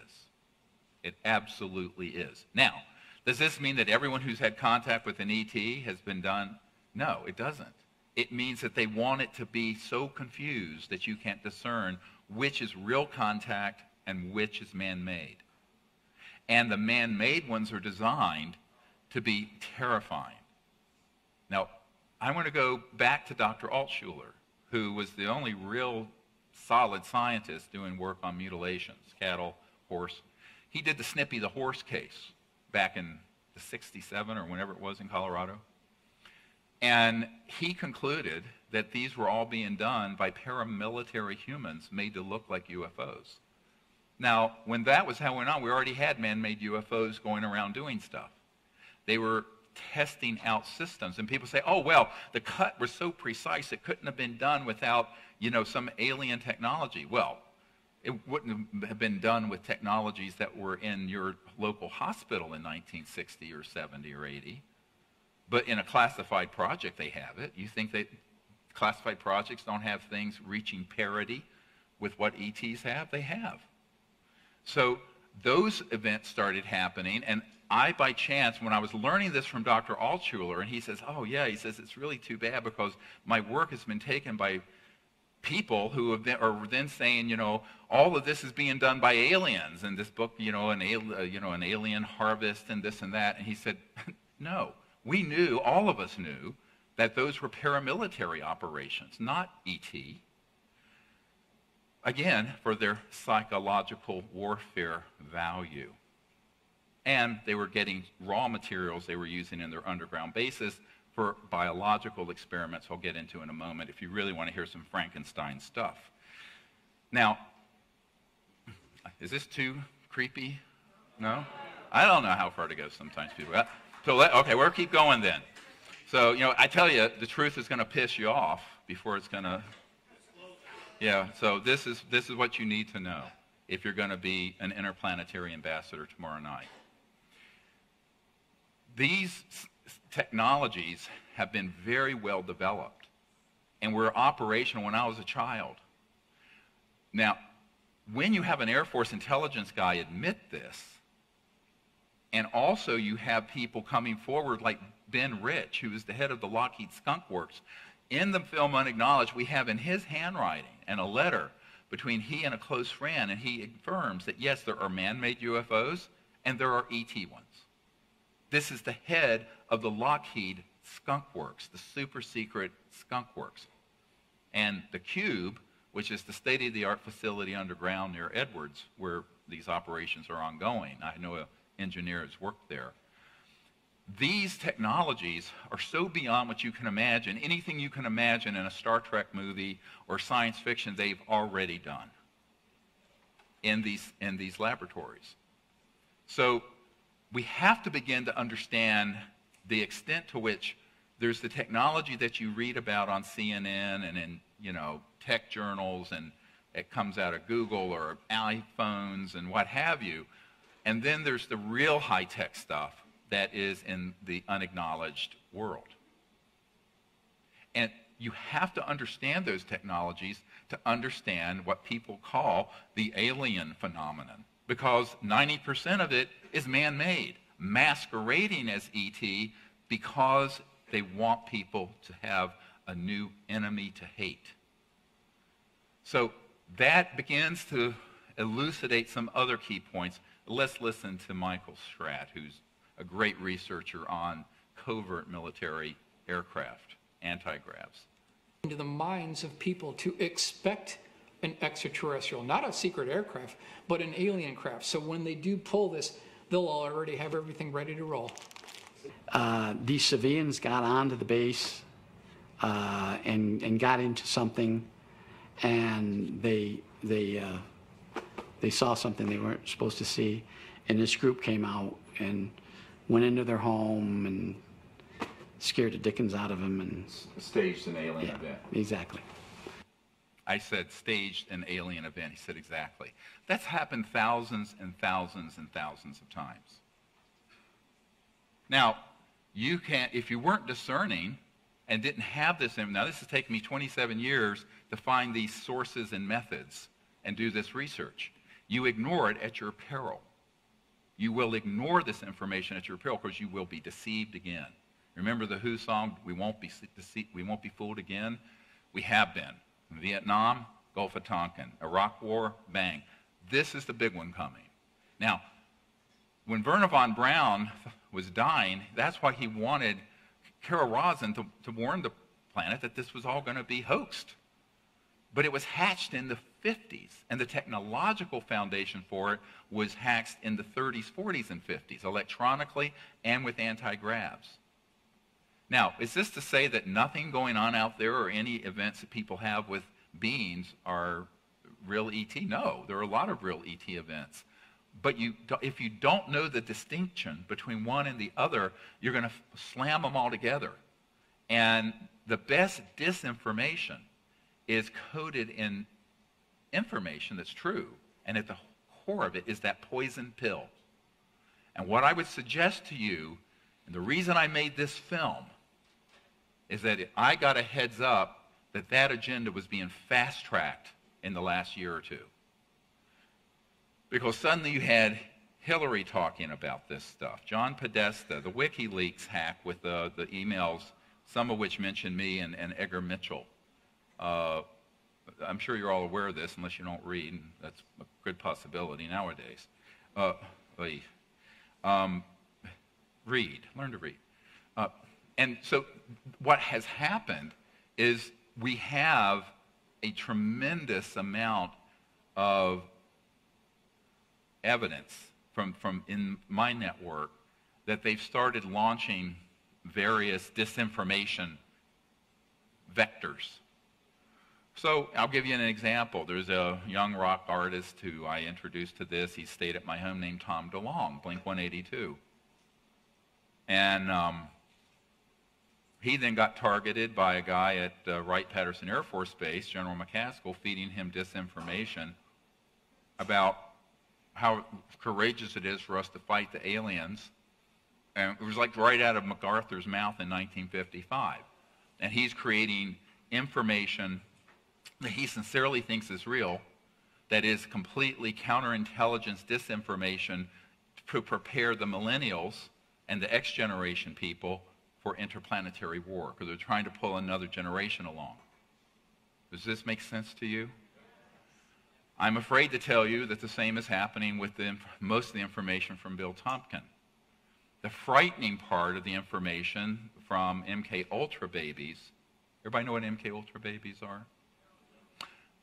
[SPEAKER 3] It absolutely is. Now, does this mean that everyone who's had contact with an ET has been done? No, it doesn't. It means that they want it to be so confused that you can't discern which is real contact and which is man-made. And the man-made ones are designed to be terrifying. Now, I want to go back to Dr. Altshuler, who was the only real solid scientist doing work on mutilations, cattle, horse. He did the Snippy the horse case back in the 67 or whenever it was in Colorado. And he concluded that these were all being done by paramilitary humans made to look like UFOs. Now, when that was going on, we already had man-made UFOs going around doing stuff. They were testing out systems, and people say, oh, well, the cut was so precise it couldn't have been done without, you know, some alien technology. Well, it wouldn't have been done with technologies that were in your local hospital in 1960 or 70 or 80. But in a classified project, they have it. You think that classified projects don't have things reaching parity with what ETs have? They have. So those events started happening, and I, by chance, when I was learning this from Dr. Altshuler, and he says, oh, yeah, he says, it's really too bad because my work has been taken by people who are then saying, you know, all of this is being done by aliens, and this book, you know, an alien harvest and this and that. And he said, no, we knew, all of us knew, that those were paramilitary operations, not ET. Again, for their psychological warfare value. And they were getting raw materials they were using in their underground bases for biological experiments I'll get into in a moment if you really want to hear some Frankenstein stuff. Now, is this too creepy? No? I don't know how far to go sometimes, people. Okay, we'll keep going then. So, you know, I tell you, the truth is going to piss you off before it's going to... Yeah, so this is what you need to know if you're going to be an interplanetary ambassador tomorrow night. These technologies have been very well developed and were operational when I was a child. Now, when you have an Air Force intelligence guy admit this, and also you have people coming forward like Ben Rich, who is the head of the Lockheed Skunk Works, in the film Unacknowledged, we have in his handwriting and a letter between he and a close friend, and he affirms that yes, there are man-made UFOs and there are ET ones. This is the head of the Lockheed Skunk Works, the super secret Skunk Works. And the Cube, which is the state-of-the-art facility underground near Edwards, where these operations are ongoing. I know an engineer has worked there. These technologies are so beyond what you can imagine. Anything you can imagine in a Star Trek movie or science fiction, they've already done in these laboratories. So we have to begin to understand the extent to which there's the technology that you read about on CNN and in, you know, tech journals, and it comes out of Google or iPhones and what have you. And then there's the real high-tech stuff that is in the unacknowledged world. And you have to understand those technologies to understand what people call the alien phenomenon, because 90% of it is man-made, masquerading as ET because they want people to have a new enemy to hate. So that begins to elucidate some other key points. Let's listen to Michael Stratt, who's a great researcher on covert military aircraft, anti-gravs.
[SPEAKER 9] Into the minds of people to expect an extraterrestrial, not a secret aircraft, but an alien craft. So when they do pull this, they'll already have everything ready to roll.
[SPEAKER 8] These civilians got onto the base and got into something, and they saw something they weren't supposed to see, and this group came out and went into their home and scared the dickens out of them and
[SPEAKER 3] staged an alien event.
[SPEAKER 8] Exactly.
[SPEAKER 3] I said staged an alien event. He said exactly. That's happened thousands and thousands and thousands of times. Now, you can't, if you weren't discerning and didn't have this, now this has taken me 27 years to find these sources and methods and do this research. You ignore it at your peril. You will ignore this information at your peril because you will be deceived again. Remember the Who song, we won't be fooled again? We have been. Vietnam, Gulf of Tonkin, Iraq War, bang. This is the big one coming. Now, when Wernher von Braun was dying, that's why he wanted Carol Rosin to warn the planet that this was all going to be hoaxed. But it was hatched in the 50s, and the technological foundation for it was hatched in the 30s, 40s, and 50s, electronically and with anti-gravs. Now, is this to say that nothing going on out there or any events that people have with beings are real ET? No, there are a lot of real ET events. But if you don't know the distinction between one and the other, you're going to slam them all together. And the best disinformation is coded in information that's true. And at the core of it is that poison pill. And what I would suggest to you, and the reason I made this film, is that I got a heads up that that agenda was being fast-tracked in the last year or two. Because suddenly you had Hillary talking about this stuff, John Podesta, the WikiLeaks hack with the emails, some of which mentioned me and Edgar Mitchell. I'm sure you're all aware of this unless you don't read, and that's a good possibility nowadays. Read, learn to read. And so what has happened is we have a tremendous amount of evidence from in my network that they've started launching various disinformation vectors. So I'll give you an example. There's a young rock artist who I introduced to this. He stayed at my home named Tom DeLonge, Blink-182. And he then got targeted by a guy at Wright-Patterson Air Force Base, General McCaskill, feeding him disinformation about how courageous it is for us to fight the aliens. And it was like right out of MacArthur's mouth in 1955. And he's creating information that he sincerely thinks is real, that is completely counterintelligence disinformation to prepare the millennials and the X generation people for interplanetary war, because they're trying to pull another generation along. Does this make sense to you? I'm afraid to tell you that the same is happening with most of the information from Bill Tompkin. The frightening part of the information from MK Ultra babies, everybody know what MK Ultra babies are?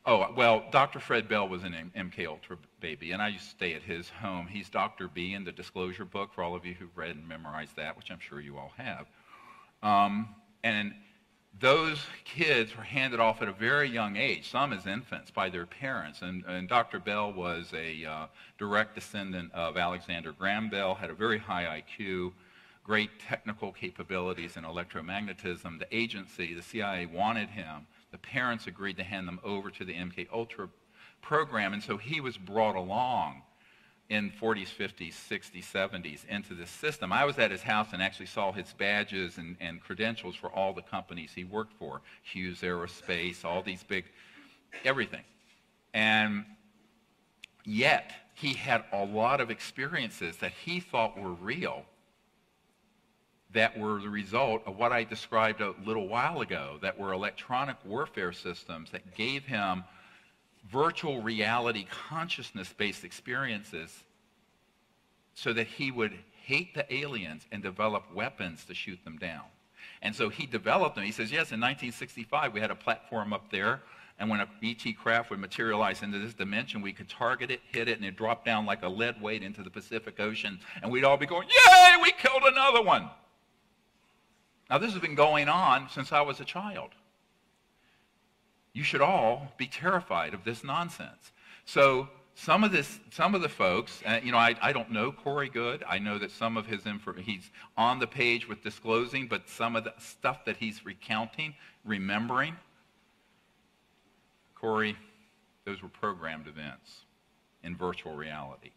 [SPEAKER 3] Oh, well, Dr. Fred Bell was an MK Ultra baby, and I used to stay at his home. He's Dr. B in the Disclosure book, for all of you who've read and memorized that, which I'm sure you all have. And those kids were handed off at a very young age, some as infants, by their parents. And Dr. Bell was a direct descendant of Alexander Graham Bell, had a very high IQ, great technical capabilities in electromagnetism. The agency, the CIA, wanted him. The parents agreed to hand them over to the MK Ultra program, and so he was brought along in 40s, 50s, 60s, 70s into this system. I was at his house and actually saw his badges and credentials for all the companies he worked for, Hughes Aerospace, all these big, everything. And yet, he had a lot of experiences that he thought were real, that were the result of what I described a little while ago, that were electronic warfare systems that gave him virtual reality consciousness-based experiences so that he would hate the aliens and develop weapons to shoot them down. And so he developed them. He says, yes, in 1965 we had a platform up there, and when an ET craft would materialize into this dimension, we could target it, hit it, and it dropped down like a lead weight into the Pacific Ocean, and we'd all be going, yay, we killed another one. Now, this has been going on since I was a child. You should all be terrified of this nonsense. So some of the folks, I don't know Corey good. I know that some of his he's on the page with disclosing, but some of the stuff that he's recounting, remembering, Corey, those were programmed events in virtual reality.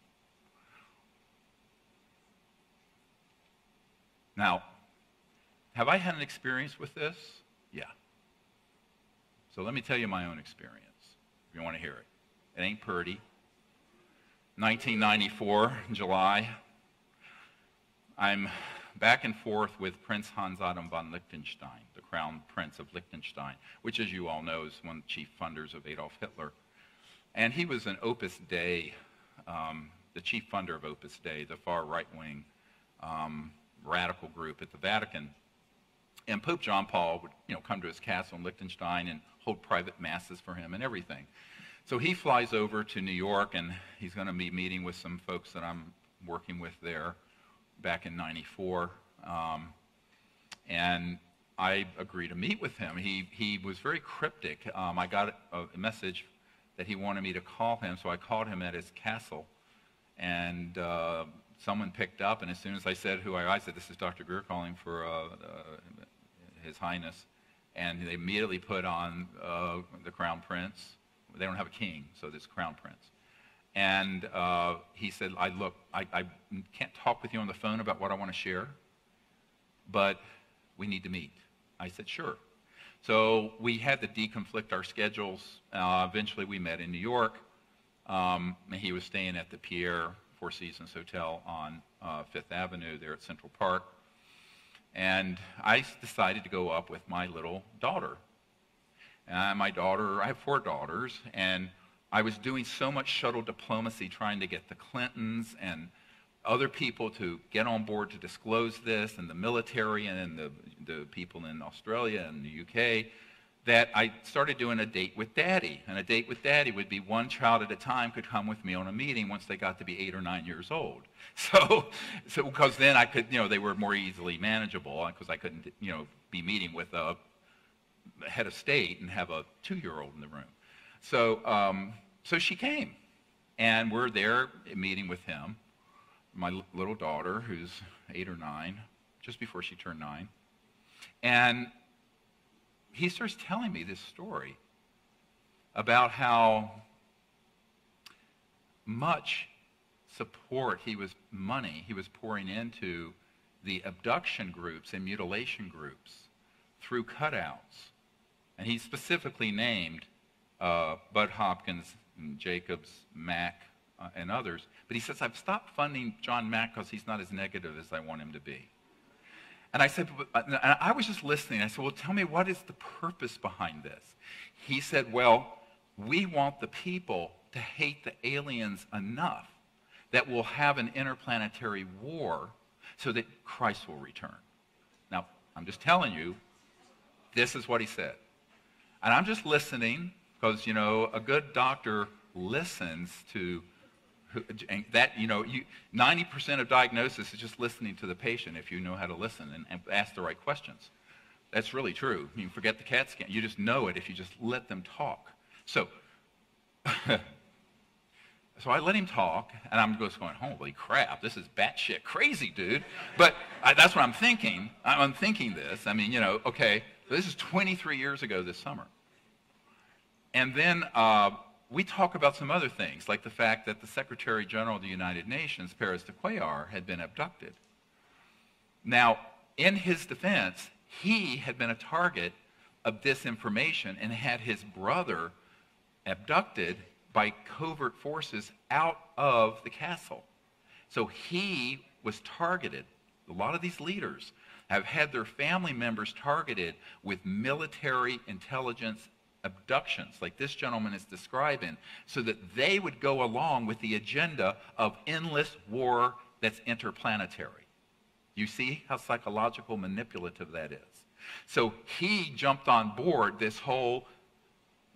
[SPEAKER 3] Now, have I had an experience with this? Yeah. So let me tell you my own experience, if you want to hear it. It ain't pretty. 1994, July, I'm back and forth with Prince Hans Adam von Liechtenstein, the Crown Prince of Liechtenstein, which, as you all know, is one of the chief funders of Adolf Hitler. And he was an Opus Dei, the chief funder of Opus Dei, the far right-wing radical group at the Vatican. And Pope John Paul would, come to his castle in Liechtenstein and hold private masses for him and everything. So he flies over to New York, and he's going to be meeting with some folks that I'm working with there back in '94. And I agreed to meet with him. He was very cryptic. I got a message that he wanted me to call him, so I called him at his castle. And someone picked up, and as soon as I said who I said, "This is Dr. Greer calling for His Highness." And they immediately put on the Crown Prince. They don't have a king, so there's Crown Prince. And he said, "Look, I can't talk with you on the phone about what I want to share, but we need to meet." I said, "Sure." So we had to deconflict our schedules. Eventually we met in New York. He was staying at the Pierre Four Seasons Hotel on Fifth Avenue there at Central Park. And I decided to go up with my little daughter. I have 4 daughters, and I was doing so much shuttle diplomacy trying to get the Clintons and other people to get on board to disclose this, and the military and the people in Australia and the UK, that I started doing a date with Daddy. And a date with Daddy would be one child at a time could come with me on a meeting once they got to be 8 or 9 years old. So because then I could, they were more easily manageable, because I couldn't, be meeting with a head of state and have a 2-year-old in the room. So she came, and we're there meeting with him. My little daughter, who's 8 or 9, just before she turned 9. And he starts telling me this story about how much money he was pouring into the abduction groups and mutilation groups through cutouts. And he specifically named Bud Hopkins, and Jacobs, Mack, and others. But he says, "I've stopped funding John Mack because he's not as negative as I want him to be." And I said, and I was just listening. I said, "Well, tell me, what is the purpose behind this?" He said, "Well, we want the people to hate the aliens enough that we'll have an interplanetary war so that Christ will return." Now, I'm just telling you, this is what he said. And I'm just listening because, a good doctor listens to that, 90% of diagnosis is just listening to the patient if you know how to listen and ask the right questions. That's really true. You can forget the CAT scan. You just know it if you just let them talk. So I let him talk, and I'm just going, "Holy crap, this is batshit crazy, dude." But that's what I'm thinking. I'm thinking this. Okay, so this is 23 years ago this summer. And then we talk about some other things, like the fact that the Secretary General of the United Nations, Paris de Cuellar, had been abducted. Now, in his defense, he had been a target of disinformation and had his brother abducted by covert forces out of the castle. So he was targeted. A lot of these leaders have had their family members targeted with military intelligence abductions, like this gentleman is describing, so that they would go along with the agenda of endless war that's interplanetary. You see how psychological manipulative that is? So he jumped on board this whole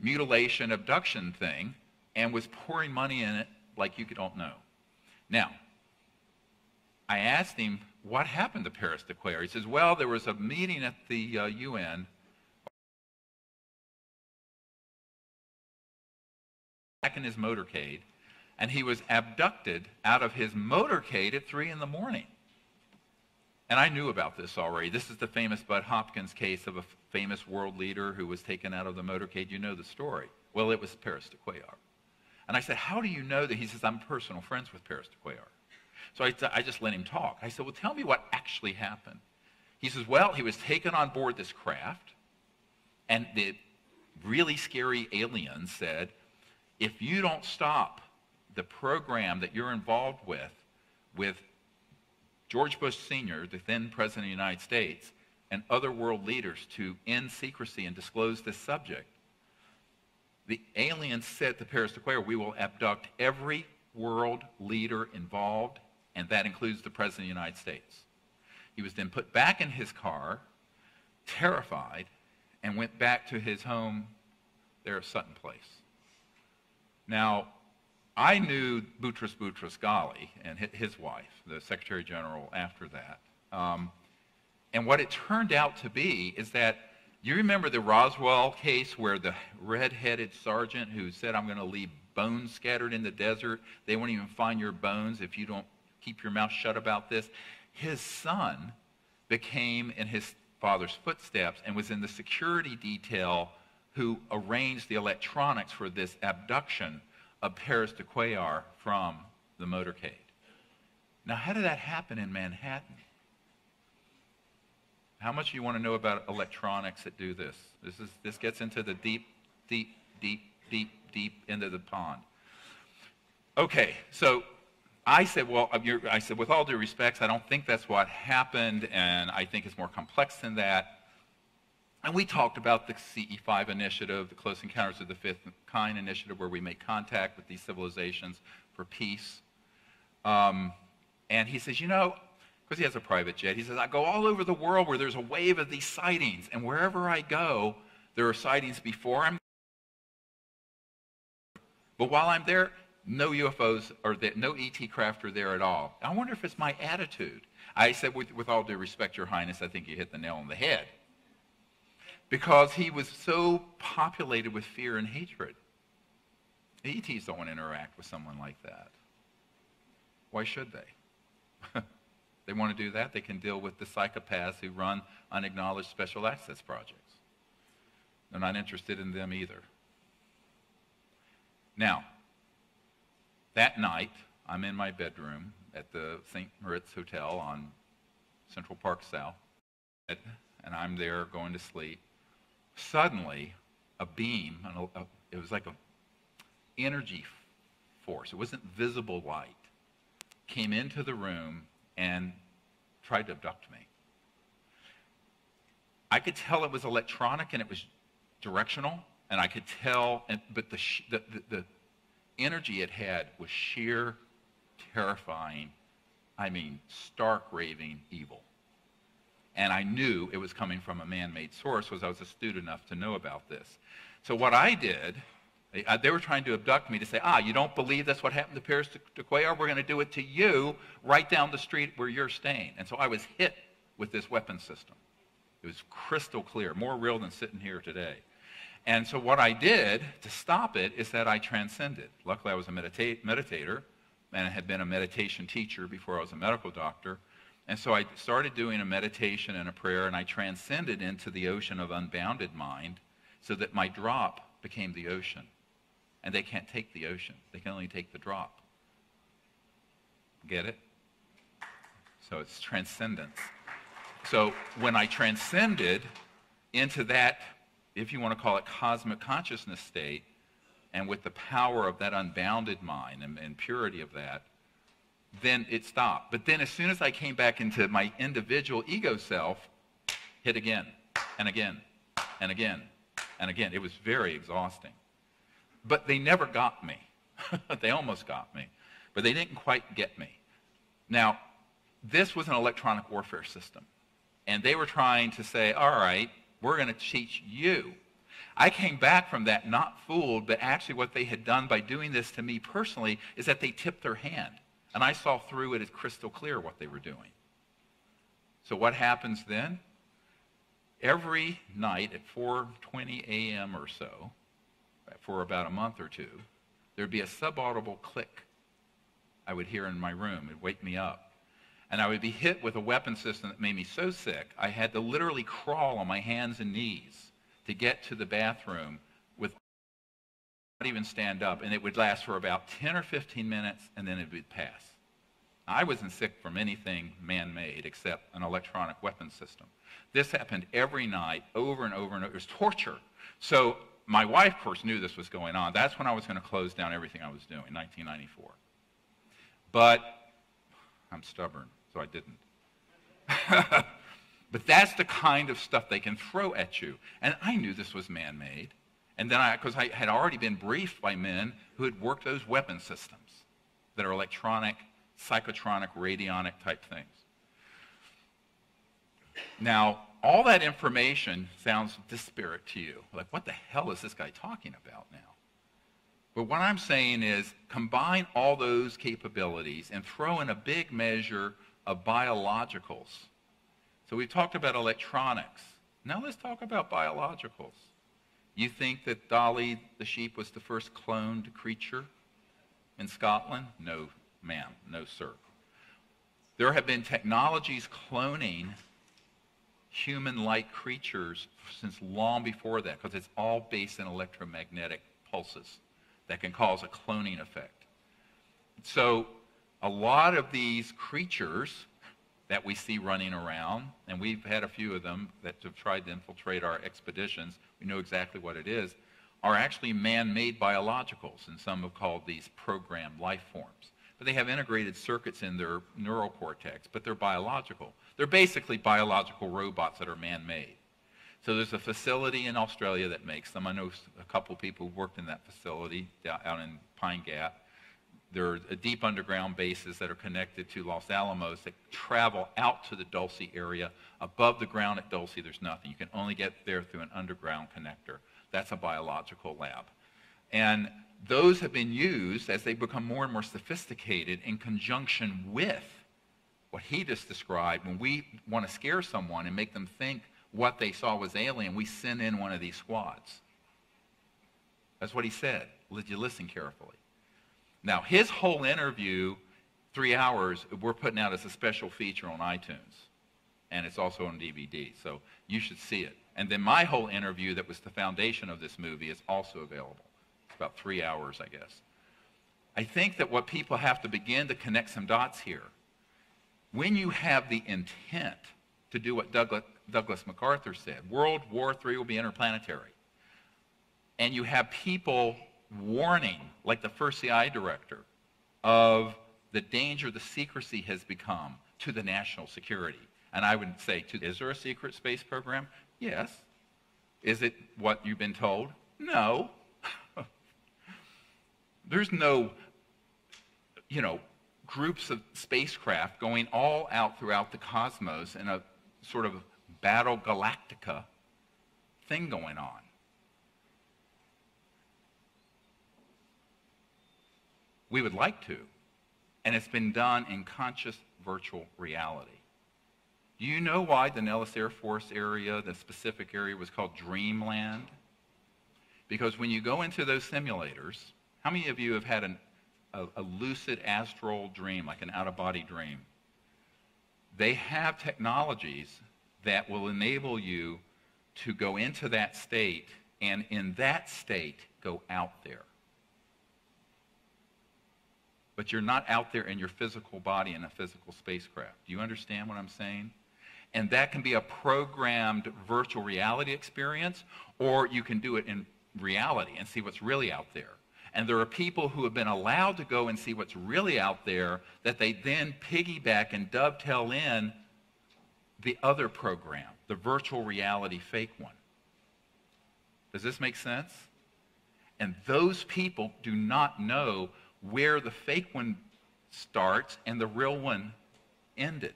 [SPEAKER 3] mutilation abduction thing and was pouring money in it like you don't know. Now, I asked him, what happened to Paris de Cuellar? He says, "Well, there was a meeting at the UN back in his motorcade, and he was abducted out of his motorcade at 3 in the morning. And I knew about this already. This is the famous Bud Hopkins case of a famous world leader who was taken out of the motorcade. You know the story. Well, it was Paris de Cuellar. And I said, "How do you know that?" He says, "I'm personal friends with Paris de Cuellar." So I just let him talk. I said, "Well, tell me what actually happened." He says, "Well, he was taken on board this craft, and the really scary aliens said, if you don't stop the program that you're involved with George Bush Sr., the then President of the United States, and other world leaders to end secrecy and disclose this subject, the aliens said to Paris de Cuellar, we will abduct every world leader involved, and that includes the President of the United States." He was then put back in his car, terrified, and went back to his home there at Sutton Place. Now, I knew Boutros Boutros-Ghali and his wife, the Secretary General after that. And what it turned out to be is that, you remember the Roswell case where the red-headed sergeant who said, I'm going to leave bones scattered in the desert. They won't even find your bones if you don't keep your mouth shut about this. His son became in his father's footsteps and was in the security detail who arranged the electronics for this abduction of Paris de Cuellar from the motorcade. Now, how did that happen in Manhattan? How much do you want to know about electronics that do this? This gets into the deep into the pond. Okay, so I said, well, with all due respect, I don't think that's what happened, and I think it's more complex than that. And we talked about the CE5 initiative, the Close Encounters of the Fifth Kind initiative, where we make contact with these civilizations for peace. And he says, you know, because he has a private jet, he says, I go all over the world where there's a wave of these sightings, and wherever I go, there are sightings before I'm there. But while I'm there, no UFOs or no ET craft are there at all. I wonder if it's my attitude. I said, with all due respect, Your Highness, I think you hit the nail on the head. Because he was so populated with fear and hatred. The ETs don't want to interact with someone like that. Why should they? They want to do that, they can deal with the psychopaths who run unacknowledged special access projects. They're not interested in them either. Now, that night, I'm in my bedroom at the St. Moritz Hotel on Central Park South, and I'm there going to sleep. Suddenly, a beam, it was like an energy force, it wasn't visible light, came into the room and tried to abduct me. I could tell it was electronic and it was directional, and I could tell, but the energy it had was sheer, terrifying, I mean, stark, raving evil. And I knew it was coming from a man-made source because I was astute enough to know about this. So what I did, they were trying to abduct me to say, you don't believe that's what happened to Paris de Cuellar? We're going to do it to you right down the street where you're staying. And so I was hit with this weapon system. It was crystal clear, more real than sitting here today. And so what I did to stop it is that I transcended. Luckily, I was a meditator, and I had been a meditation teacher before I was a medical doctor. And so I started doing a meditation and a prayer, and I transcended into the ocean of unbounded mind so that my drop became the ocean. And they can't take the ocean. They can only take the drop. Get it? So it's transcendence. So when I transcended into that, if you want to call it cosmic consciousness state, and with the power of that unbounded mind and purity of that, then it stopped. But then as soon as I came back into my individual ego self, hit again, and again, and again, and again. It was very exhausting. But they never got me. They almost got me. But they didn't quite get me. Now, this was an electronic warfare system. And they were trying to say, all right, we're going to teach you. I came back from that not fooled, but actually what they had done by doing this to me personally is that they tipped their hand. And I saw through it as crystal clear what they were doing. So what happens then? Every night at 4:20 a.m. or so, for about a month or two, there'd be a subaudible click I would hear in my room. It'd wake me up. And I would be hit with a weapon system that made me so sick, I had to literally crawl on my hands and knees to get to the bathroom with not even stand up. And it would last for about 10 or 15 minutes, and then it would pass. I wasn't sick from anything man-made except an electronic weapon system. This happened every night, over and over and over. It was torture. So my wife, of course, knew this was going on. That's when I was going to close down everything I was doing, 1994. But I'm stubborn, so I didn't. But that's the kind of stuff they can throw at you. And I knew this was man-made. And then because I had already been briefed by men who had worked those weapon systems that are electronic, psychotronic, radionic type things. Now, all that information sounds disparate to you. Like, what the hell is this guy talking about now? But what I'm saying is combine all those capabilities and throw in a big measure of biologicals. So we've talked about electronics. Now let's talk about biologicals. You think that Dolly the sheep was the first cloned creature in Scotland? No, ma'am. No, sir. There have been technologies cloning human-like creatures since long before that, because it's all based in electromagnetic pulses that can cause a cloning effect. So a lot of these creatures that we see running around, and we've had a few of them that have tried to infiltrate our expeditions, we know exactly what it is, are actually man-made biologicals, and some have called these programmed life forms. But they have integrated circuits in their neural cortex, but they're biological. They're basically biological robots that are man-made. So there's a facility in Australia that makes them. I know a couple people who worked in that facility out in Pine Gap. There are deep underground bases that are connected to Los Alamos that travel out to the Dulce area. Above the ground at Dulce, there's nothing. You can only get there through an underground connector. That's a biological lab. And those have been used as they become more and more sophisticated in conjunction with what he just described. When we want to scare someone and make them think what they saw was alien, we send in one of these squads. That's what he said. You listen carefully. Now, his whole interview, 3 hours, we're putting out as a special feature on iTunes. And it's also on DVD, so you should see it. And then my whole interview that was the foundation of this movie is also available. It's about 3 hours, I guess. I think that what people have to begin to connect some dots here, when you have the intent to do what Douglas MacArthur said, World War III will be interplanetary, and you have people warning, like the first CIA director, of the danger the secrecy has become to the national security. And I would say, is there a secret space program? Yes. Is it what you've been told? No. There's no, groups of spacecraft going all out throughout the cosmos in a sort of battle galactica thing going on. We would like to, and it's been done in conscious virtual reality. Do you know why the Nellis Air Force area, the specific area, was called Dreamland? Because when you go into those simulators, how many of you have had a lucid astral dream, like an out-of-body dream? They have technologies that will enable you to go into that state, and in that state, go out there. But you're not out there in your physical body in a physical spacecraft. Do you understand what I'm saying? And that can be a programmed virtual reality experience, or you can do it in reality and see what's really out there. And there are people who have been allowed to go and see what's really out there that they then piggyback and dovetail in the other program, the virtual reality fake one. Does this make sense? And those people do not know where the fake one starts and the real one ended.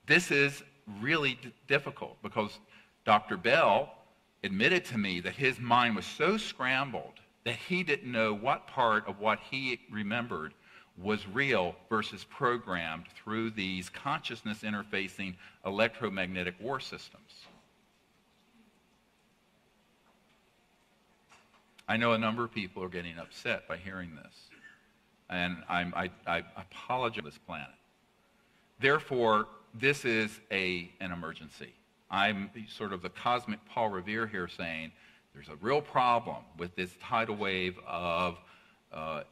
[SPEAKER 3] This is really difficult because Dr. Bell admitted to me that his mind was so scrambled that he didn't know what part of what he remembered was real versus programmed through these consciousness interfacing electromagnetic war systems. I know a number of people are getting upset by hearing this, and I apologize to this planet. Therefore, this is an emergency. I'm sort of the cosmic Paul Revere here saying there's a real problem with this tidal wave of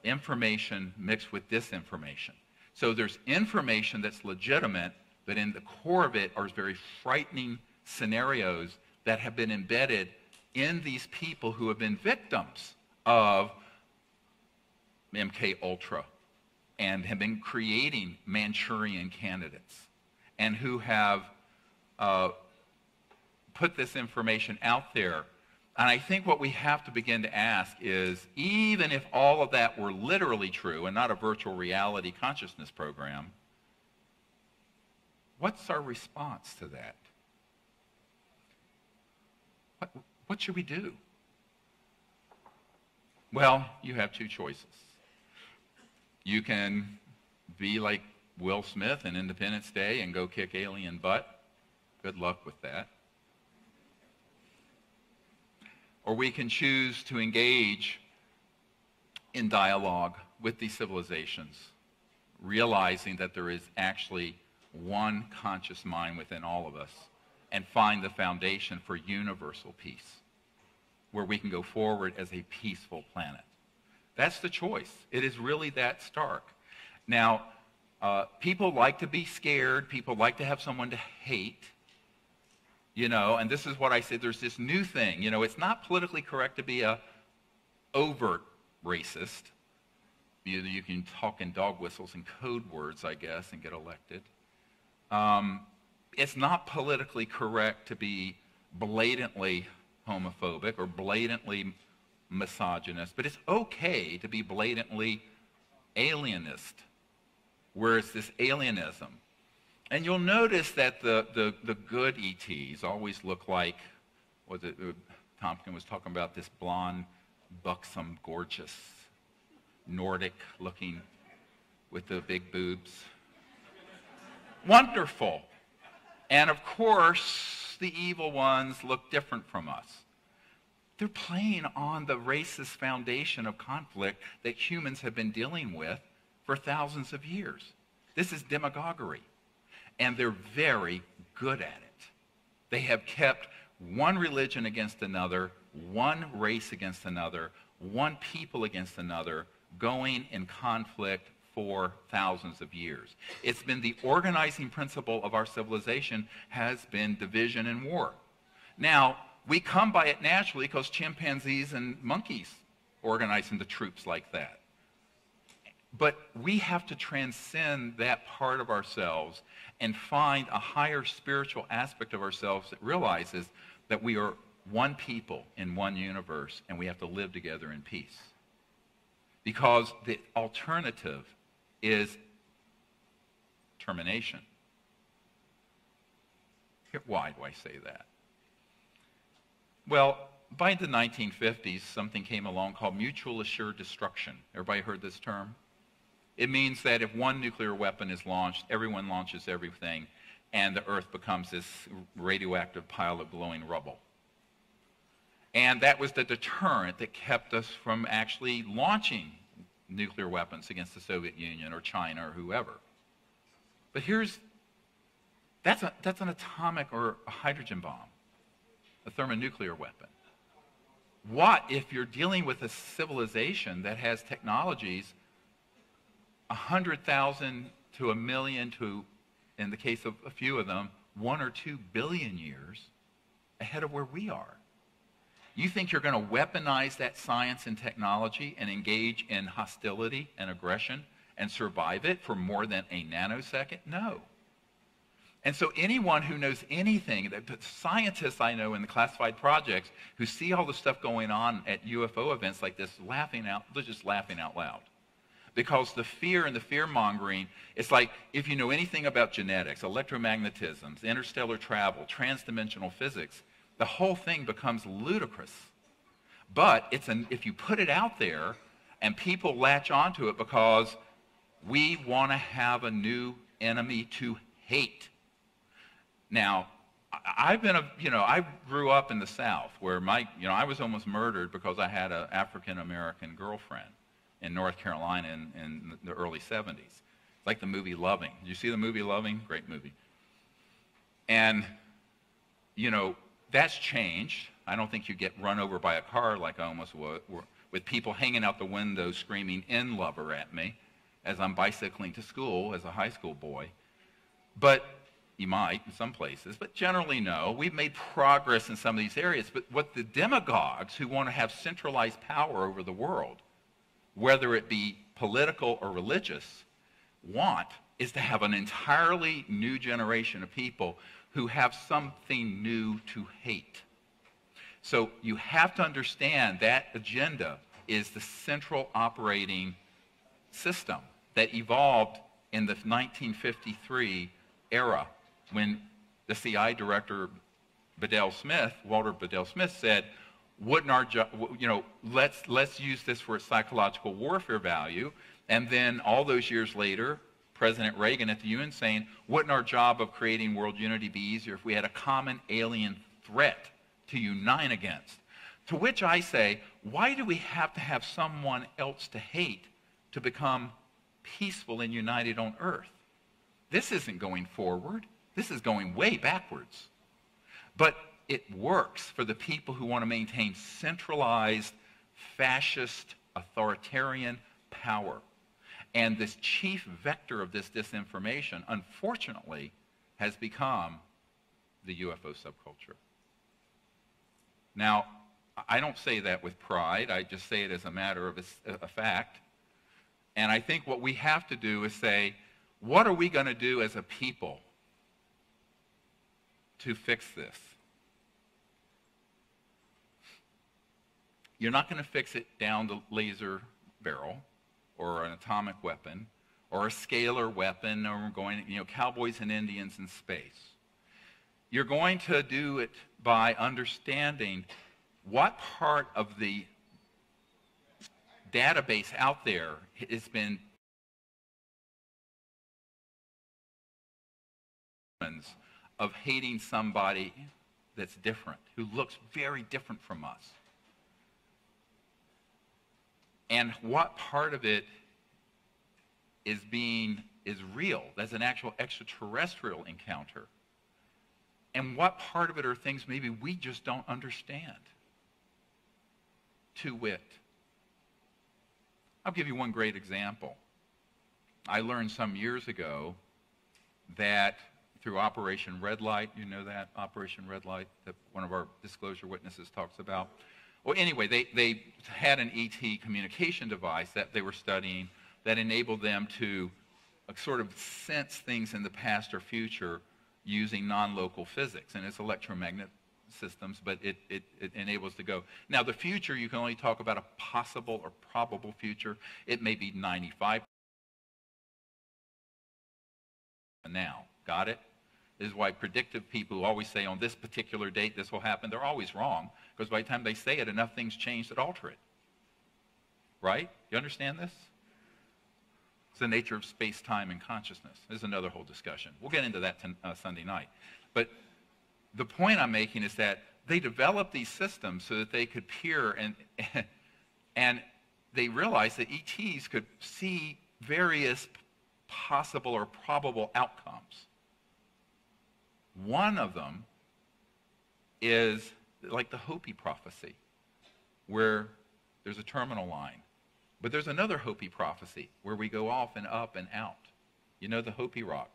[SPEAKER 3] information mixed with disinformation. So there's information that's legitimate, but in the core of it are very frightening scenarios that have been embedded in these people who have been victims of MK Ultra and have been creating Manchurian candidates and who have put this information out there. And I think what we have to begin to ask is, even if all of that were literally true and not a virtual reality consciousness program, what's our response to that? What should we do? Well, you have two choices. You can be like Will Smith in Independence Day and go kick alien butt. Good luck with that. Or we can choose to engage in dialogue with these civilizations, realizing that there is actually one conscious mind within all of us, and find the foundation for universal peace, where we can go forward as a peaceful planet. That's the choice. It is really that stark. Now, people like to be scared. People like to have someone to hate. You know, and this is what I said, there's this new thing. You know, it's not politically correct to be a overt racist. You can talk in dog whistles and code words, I guess, and get elected. It's not politically correct to be blatantly homophobic or blatantly misogynist, but it's okay to be blatantly alienist, where it's this alienism. And you'll notice that the good ETs always look like, Tompkins was talking about this blonde, buxom, gorgeous, Nordic-looking with the big boobs. Wonderful. And of course, the evil ones look different from us. They're playing on the racist foundation of conflict that humans have been dealing with for thousands of years. This is demagoguery. And they're very good at it. They have kept one religion against another, one race against another, one people against another, going in conflict for thousands of years. It's been the organizing principle of our civilization has been division and war. Now, we come by it naturally because chimpanzees and monkeys organize into troops like that. But we have to transcend that part of ourselves and find a higher spiritual aspect of ourselves that realizes that we are one people in one universe and we have to live together in peace. Because the alternative is termination. Why do I say that? Well, by the 1950s, something came along called mutual assured destruction. Everybody heard this term? It means that if one nuclear weapon is launched, everyone launches everything, and the Earth becomes this radioactive pile of glowing rubble. And that was the deterrent that kept us from actually launching nuclear weapons against the Soviet Union or China or whoever. But that's an atomic or a hydrogen bomb, a thermonuclear weapon. What if you're dealing with a civilization that has technologies 100,000 to 1 million to, in the case of a few of them, 1 or 2 billion years ahead of where we are? You think you're going to weaponize that science and technology and engage in hostility and aggression and survive it for more than a nanosecond? No. And so anyone who knows anything, the scientists I know in the classified projects who see all the stuff going on at UFO events like this, they're just laughing out loud. Because the fear and the fear-mongering, it's like if you know anything about genetics, electromagnetism, interstellar travel, transdimensional physics, the whole thing becomes ludicrous. But if you put it out there and people latch onto it because we want to have a new enemy to hate. Now, I grew up in the South where I was almost murdered because I had an African-American girlfriend in North Carolina in the early 70s. It's like the movie Loving. Did you see the movie Loving? Great movie. And, that's changed. I don't think you get run over by a car like I almost was, with people hanging out the window screaming "in lover" at me as I'm bicycling to school as a high school boy. But you might in some places, but generally no. We've made progress in some of these areas, but what the demagogues who want to have centralized power over the world, whether it be political or religious, want is to have an entirely new generation of people who have something new to hate. So you have to understand that agenda is the central operating system that evolved in the 1953 era when the CIA director Walter Bedell Smith said, wouldn't our job, let's use this for its psychological warfare value. And then all those years later, President Reagan at the UN saying, wouldn't our job of creating world unity be easier if we had a common alien threat to unite against? To which I say, why do we have to have someone else to hate to become peaceful and united on earth? This isn't going forward. This is going way backwards. But it works for the people who want to maintain centralized, fascist, authoritarian power. And this chief vector of this disinformation, unfortunately, has become the UFO subculture. Now, I don't say that with pride. I just say it as a matter of a fact. And I think what we have to do is say, what are we going to do as a people to fix this? You're not going to fix it down the laser barrel or an atomic weapon or a scalar weapon or going, cowboys and Indians in space. You're going to do it by understanding what part of the database out there has been of hating somebody that's different, who looks very different from us. And what part of it is real, that's an actual extraterrestrial encounter. And what part of it are things maybe we just don't understand. To wit, I'll give you one great example. I learned some years ago that through Operation Red Light, you know that, Operation Red Light, that one of our disclosure witnesses talks about? Well, anyway, they had an ET communication device that they were studying that enabled them to sort of sense things in the past or future using non-local physics. And it's electromagnetic systems, but it enables to go. Now, the future, you can only talk about a possible or probable future. It may be 95% now. Got it? This is why predictive people who always say on this particular date this will happen, they're always wrong, because by the time they say it, enough things change that alter it. Right? You understand this? It's the nature of space, time, and consciousness. This is another whole discussion. We'll get into that Sunday night. But the point I'm making is that they developed these systems so that they could peer and they realized that ETs could see various possible or probable outcomes. One of them is like the Hopi prophecy, where there's a terminal line. But there's another Hopi prophecy where we go off and up and out. You know the Hopi Rock,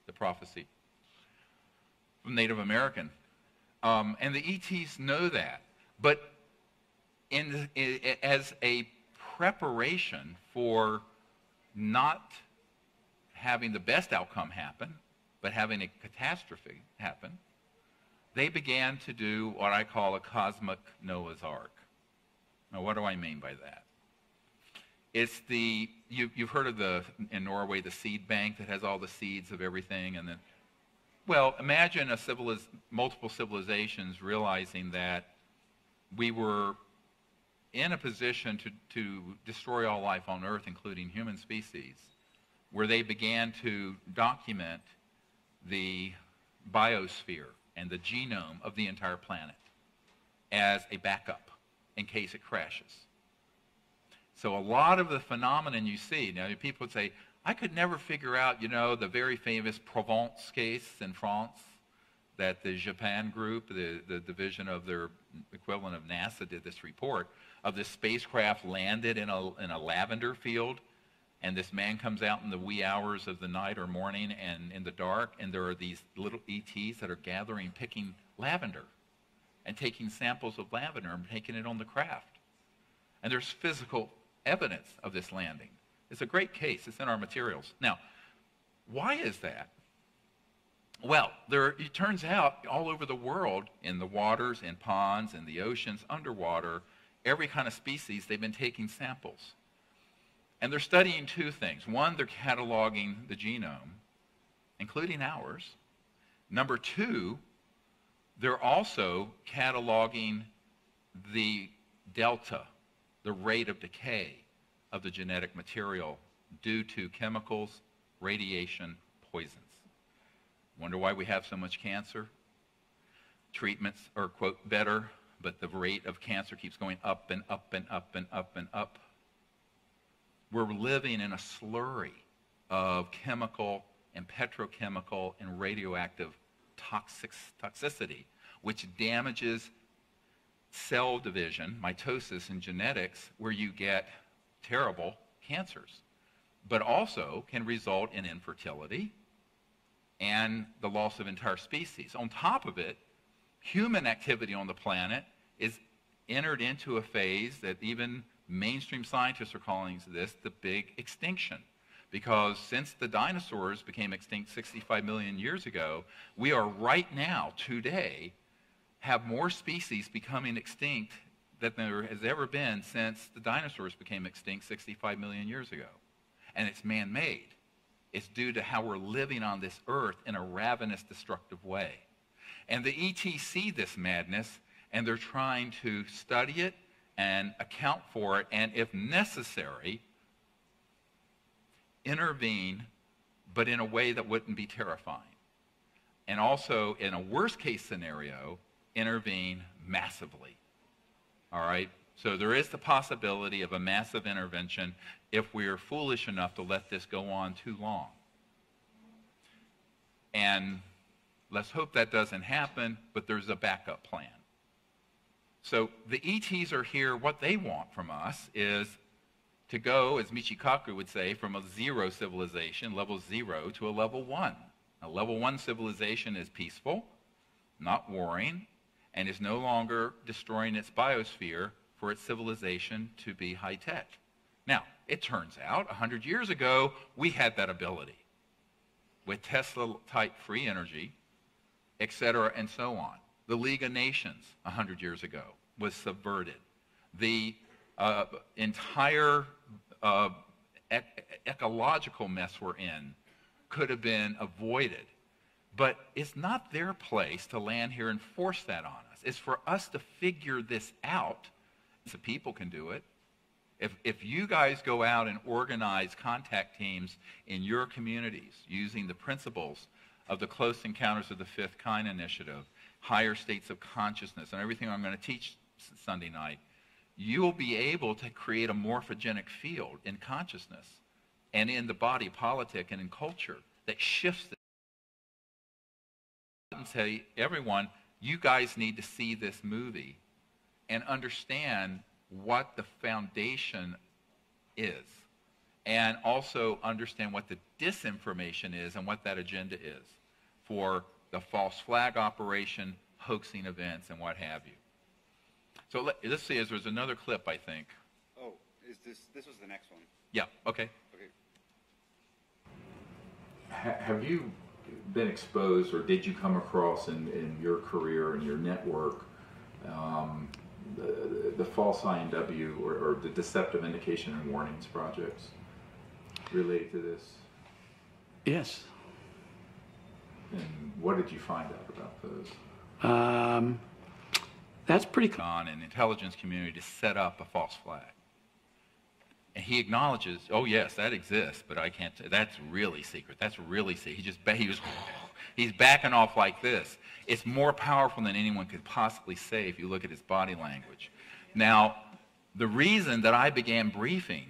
[SPEAKER 3] the prophecy from Native American. And the ETs know that. But as a preparation for not having the best outcome happen, but having a catastrophe happen, they began to do what I call a cosmic Noah's Ark. Now, what do I mean by that? It's you've heard of in Norway, the seed bank that has all the seeds of everything, and then, well, imagine multiple civilizations realizing that we were in a position to destroy all life on Earth, including human species, where they began to document the biosphere and the genome of the entire planet as a backup in case it crashes. So a lot of the phenomenon you see, now people would say, I could never figure out, the very famous Provence case in France that the Japan group, the division of their equivalent of NASA, did this report of this spacecraft landed in a lavender field, and this man comes out in the wee hours of the night or morning and in the dark, and there are these little ETs that are picking lavender and taking samples of lavender and taking it on the craft. And there's physical evidence of this landing. It's a great case. It's in our materials. Now, why is that? Well, it turns out all over the world, in the waters, in ponds, in the oceans, underwater, every kind of species, they've been taking samples. And they're studying two things. One, they're cataloging the genome, including ours. Number two, They're also cataloging the delta, the rate of decay of the genetic material due to chemicals, radiation, poisons. Wonder why we have so much cancer? Treatments are, quote, better, but the rate of cancer keeps going up and up and up and up and up. We're living in a slurry of chemical and petrochemical and radioactive toxicity, which damages cell division, mitosis, and genetics, where you get terrible cancers, but also can result in infertility and the loss of entire species. On top of it, human activity on the planet is entered into a phase that even mainstream scientists are calling this the big extinction. Because since the dinosaurs became extinct 65 million years ago, we are right now, today, have more species becoming extinct than there has ever been since the dinosaurs became extinct 65 million years ago. And it's man-made. It's due to how we're living on this earth in a ravenous, destructive way. And the ET see this madness, and they're trying to study it and account for it, and if necessary, intervene, but in a way that wouldn't be terrifying. And also, in a worst-case scenario, intervene massively. All right? So there is the possibility of a massive intervention if we are foolish enough to let this go on too long. And let's hope that doesn't happen, but there's a backup plan. So the ETs are here. What they want from us is to go, as Michikaku would say, from a zero civilization, level 0, to a level 1. A level 1 civilization is peaceful, not warring, and is no longer destroying its biosphere for its civilization to be high-tech. Now, it turns out 100 years ago, we had that ability with Tesla-type free energy, etc., and so on. The League of Nations 100 years ago was subverted. The entire ecological mess we're in could have been avoided. But it's not their place to land here and force that on us. It's for us to figure this out. So people can do it. If you guys go out and organize contact teams in your communities using the principles of the Close Encounters of the Fifth Kind initiative, higher states of consciousness, and everything I'm going to teach Sunday night, you'll be able to create a morphogenic field in consciousness and in the body politic and in culture that shifts it. And say, everyone, you guys need to see this movie and understand what the foundation is, and also understand what the disinformation is and what that agenda is for the false flag operation, hoaxing events, and what have you. So let's see, there's another clip, I think.
[SPEAKER 10] Oh, this was the next one.
[SPEAKER 3] Yeah, okay.
[SPEAKER 11] Have you been exposed, or did you come across in your career and your network the false INW or the deceptive indication and warnings projects related to this?
[SPEAKER 8] Yes.
[SPEAKER 11] And what did you find out about those?
[SPEAKER 8] That's pretty
[SPEAKER 3] on an intelligence community to set up a false flag. And he acknowledges, oh yes, that exists, but I can't, that's really secret. That's really secret. He's backing off like this. It's more powerful than anyone could possibly say if you look at his body language. Now, the reason that I began briefing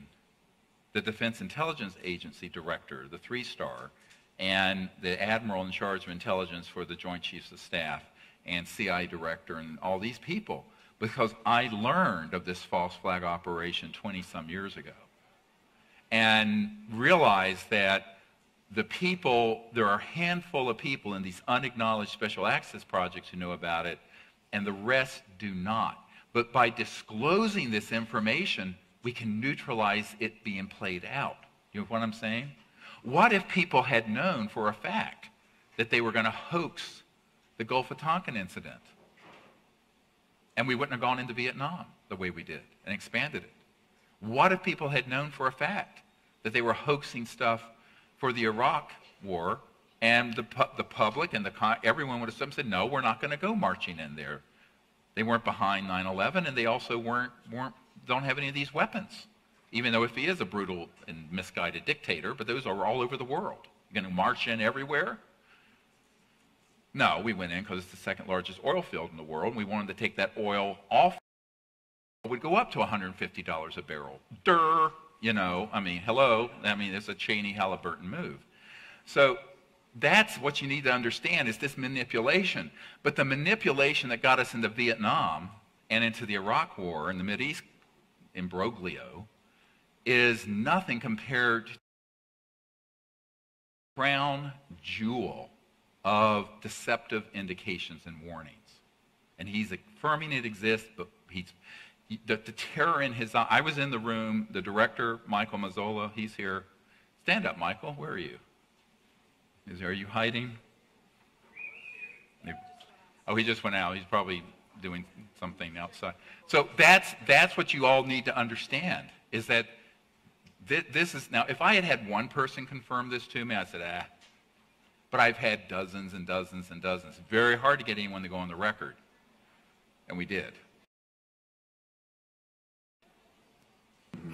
[SPEAKER 3] the Defense Intelligence Agency director, the 3-star, and the admiral in charge of intelligence for the Joint Chiefs of Staff, and CIA director, and all these people, because I learned of this false flag operation 20-some years ago and realized that the people, there are a handful of people in these unacknowledged special access projects who know about it, and the rest do not. But by disclosing this information, we can neutralize it being played out. You know what I'm saying? What if people had known for a fact that they were going to hoax the Gulf of Tonkin incident, and we wouldn't have gone into Vietnam the way we did and expanded it? What if people had known for a fact that they were hoaxing stuff for the Iraq war And the public and everyone would have said, no, we're not going to go marching in there. They weren't behind 9/11, and they also don't have any of these weapons, even though if he is a brutal and misguided dictator, but those are all over the world. You're going to march in everywhere? No, we went in because it's the second largest oil field in the world, and we wanted to take that oil off. It would go up to $150 a barrel. Durr, you know, I mean, hello. I mean, it's a Cheney-Halliburton move. So that's what you need to understand is this manipulation. But the manipulation that got us into Vietnam and into the Iraq War and the Mideast imbroglio is nothing compared to the crown jewel of deceptive indications and warnings. And he's affirming it exists, but the terror in his eye. I was in the room, the director, Michael Mazzola, he's here. Stand up, Michael, where are you? Are you hiding? Oh, he just went out. He's probably doing something outside. So that's what you all need to understand, is that this is, now if I had had one person confirm this to me, I said, ah. But I've had dozens and dozens and dozens. Very hard to get anyone to go on the record. And we did.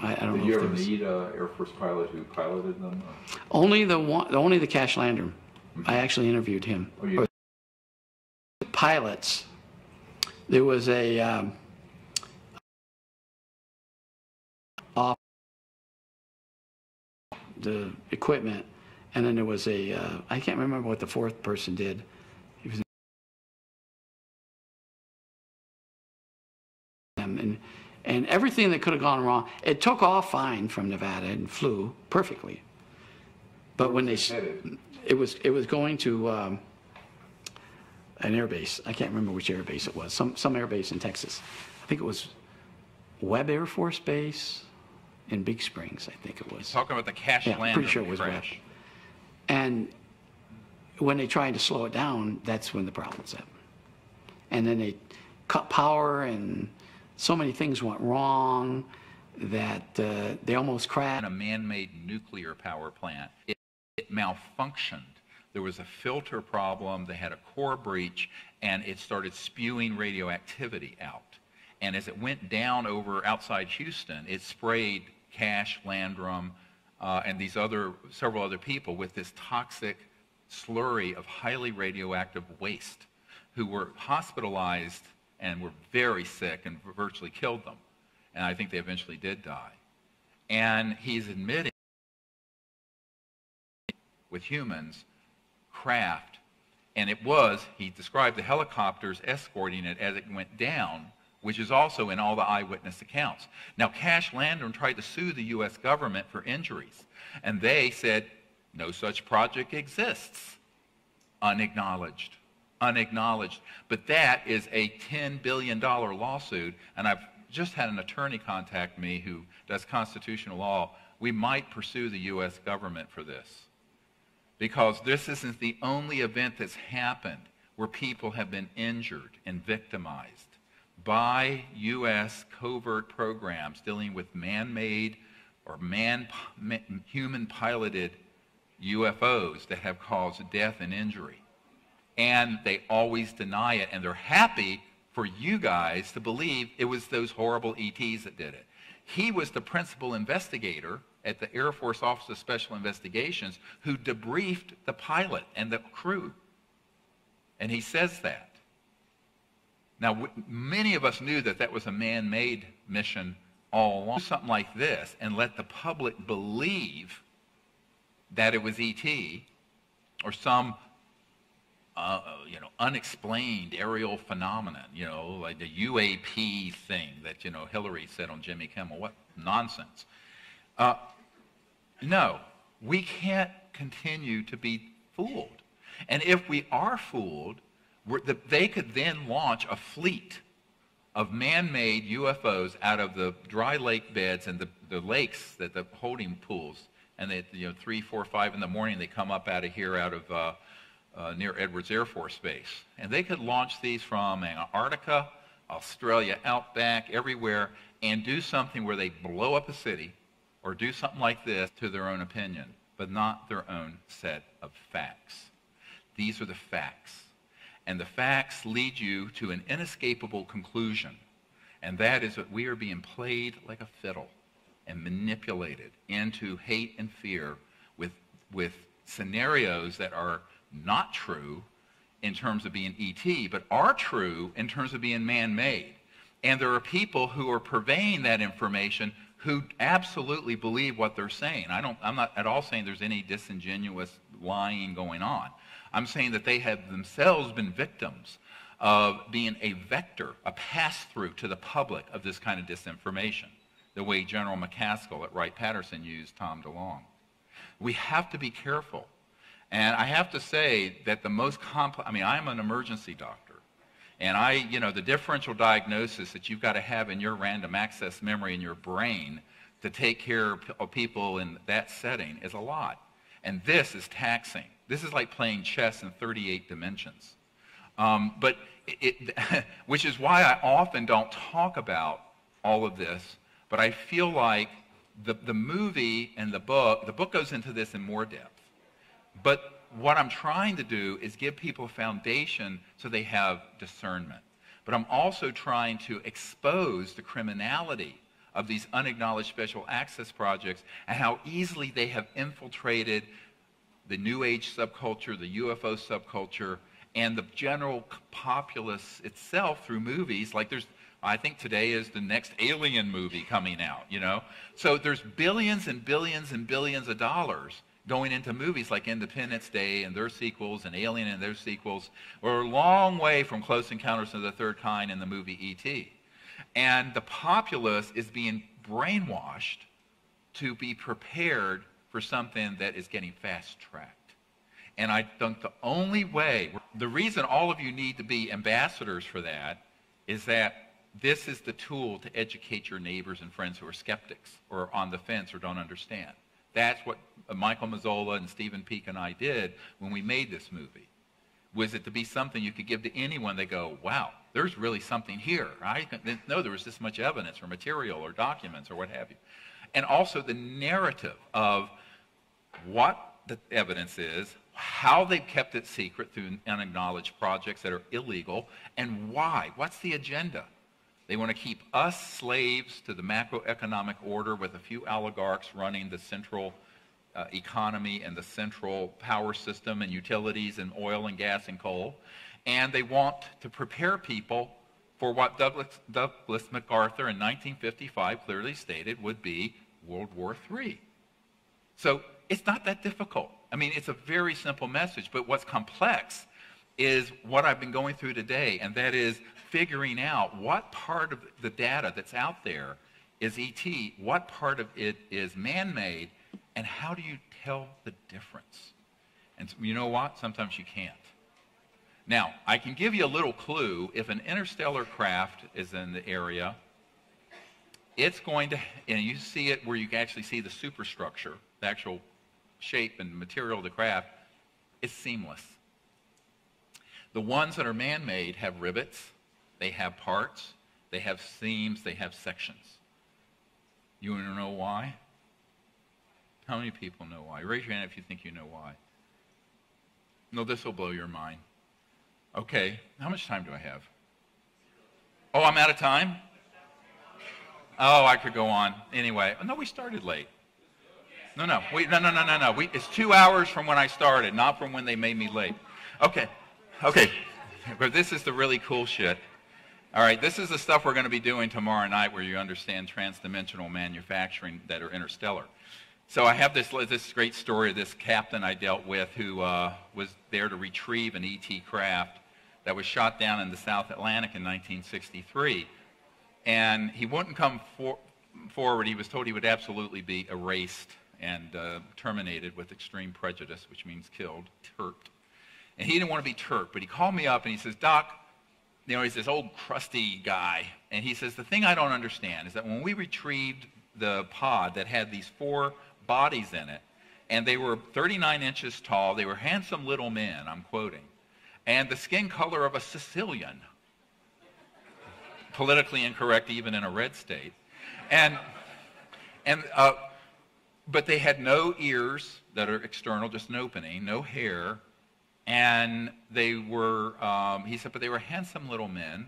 [SPEAKER 8] I don't know.
[SPEAKER 11] Did you ever meet an Air Force pilot who piloted them?
[SPEAKER 8] Only the Cash Lander. I actually interviewed him.
[SPEAKER 11] Oh, you...
[SPEAKER 8] Pilots. There was a off the equipment, and then there was a I can't remember what the fourth person did. He was and everything that could have gone wrong, it took off fine from Nevada and flew perfectly. But when it was going to an air base. I can't remember which air base it was. Some air base in Texas. I think it was Webb Air Force Base in Big Springs. I think it was.
[SPEAKER 3] Talking about the Cash Lander.
[SPEAKER 8] Pretty sure it was Webb. And when they tried to slow it down, that's when the problems happened. And then they cut power, and so many things went wrong that they almost crashed.
[SPEAKER 3] A man-made nuclear power plant. It malfunctioned. There was a filter problem. They had a core breach, and it started spewing radioactivity out. And as it went down over outside Houston, it sprayed Cash, Landrum, and several other people with this toxic slurry of highly radioactive waste, who were hospitalized and were very sick and virtually killed them. And I think they eventually did die. And he's admitting with humans, craft, and he described the helicopters escorting it as it went down, which is also in all the eyewitness accounts. Now, Cash Landrum tried to sue the U.S. government for injuries, and they said, no such project exists. Unacknowledged. Unacknowledged. But that is a $10 billion lawsuit, and I've just had an attorney contact me who does constitutional law. We might pursue the U.S. government for this, because this isn't the only event that's happened where people have been injured and victimized by U.S. covert programs dealing with man-made or human-piloted UFOs that have caused death and injury. And they always deny it, and they're happy for you guys to believe it was those horrible ETs that did it. He was the principal investigator at the Air Force Office of Special Investigations who debriefed the pilot and the crew. And he says that. Now, many of us knew that that was a man-made mission all along. Something like this and let the public believe that it was ET or some unexplained aerial phenomenon, like the UAP thing that, Hillary said on Jimmy Kimmel. What nonsense. No, we can't continue to be fooled. And if we are fooled, they could then launch a fleet of man-made UFOs out of the dry lake beds and the lakes, the holding pools, and they, 3, 4, 5 in the morning, they come up out of here, out of near Edwards Air Force Base. And they could launch these from Antarctica, Australia, outback, everywhere, and do something where they blow up a city or do something like this to their own opinion, but not their own set of facts. These are the facts. And the facts lead you to an inescapable conclusion, and that is that we are being played like a fiddle and manipulated into hate and fear with scenarios that are not true in terms of being ET, but are true in terms of being man-made. And there are people who are purveying that information who absolutely believe what they're saying. I'm not at all saying there's any disingenuous lying going on. I'm saying that they have themselves been victims of being a vector, a pass-through to the public of this kind of disinformation, the way General McCaskill at Wright-Patterson used Tom DeLonge. We have to be careful. And I have to say that the most complex, I mean, I'm an emergency doctor, and the differential diagnosis that you've got to have in your random access memory in your brain to take care of people in that setting is a lot. And this is taxing. This is like playing chess in 38 dimensions. Which is why I often don't talk about all of this, but I feel like the movie and the book goes into this in more depth. But what I'm trying to do is give people a foundation so they have discernment. But I'm also trying to expose the criminality of these unacknowledged special access projects and how easily they have infiltrated the New Age subculture, the UFO subculture, and the general populace itself through movies. Like I think today is the next Alien movie coming out, So there's billions and billions and billions of dollars going into movies like Independence Day and their sequels and Alien and their sequels. We're a long way from Close Encounters of the Third Kind and the movie E.T. And the populace is being brainwashed to be prepared for something that is getting fast-tracked. And I think the only way, the reason all of you need to be ambassadors for that is that this is the tool to educate your neighbors and friends who are skeptics or on the fence or don't understand. That's what Michael Mazzola and Stephen Peake and I did when we made this movie. Was it to be something you could give to anyone? They go, wow, there's really something here. I didn't know there was this much evidence or material or documents or what have you. And also the narrative of what the evidence is, how they've kept it secret through unacknowledged projects that are illegal, and why. What's the agenda? They want to keep us slaves to the macroeconomic order with a few oligarchs running the central economy and the central power system and utilities and oil and gas and coal. And they want to prepare people for what Douglas MacArthur in 1955 clearly stated would be World War III. So it's not that difficult. I mean, it's a very simple message, but what's complex is what I've been going through today, and that is figuring out what part of the data that's out there is ET, what part of it is man-made, and how do you tell the difference? And you know what? Sometimes you can't. Now, I can give you a little clue. If an interstellar craft is in the area, it's going to, and you see it where you can actually see the superstructure, the actual shape and material of the craft, it's seamless. The ones that are man-made have rivets, they have parts, they have seams, they have sections. You want to know why? How many people know why? Raise your hand if you think you know why. No, this will blow your mind. Okay, how much time do I have? Oh, I'm out of time? Oh, I could go on. Anyway, no, we started late. No. It's 2 hours from when I started, not from when they made me late. Okay. But this is the really cool shit. All right, this is the stuff we're going to be doing tomorrow night where you understand transdimensional manufacturing that are interstellar. So I have this great story of this captain I dealt with who was there to retrieve an ET craft that was shot down in the South Atlantic in 1963. And he wouldn't come forward. He was told he would absolutely be erased and terminated with extreme prejudice, which means killed, turped. And he didn't want to be turped, but he called me up and he says, Doc, he's this old crusty guy, and he says, the thing I don't understand is that when we retrieved the pod that had these 4 bodies in it, and they were 39 inches tall, they were handsome little men, I'm quoting, and the skin color of a Sicilian, politically incorrect even in a red state, but they had no ears that are external, just an opening, no hair, And they were, he said, but they were handsome little men.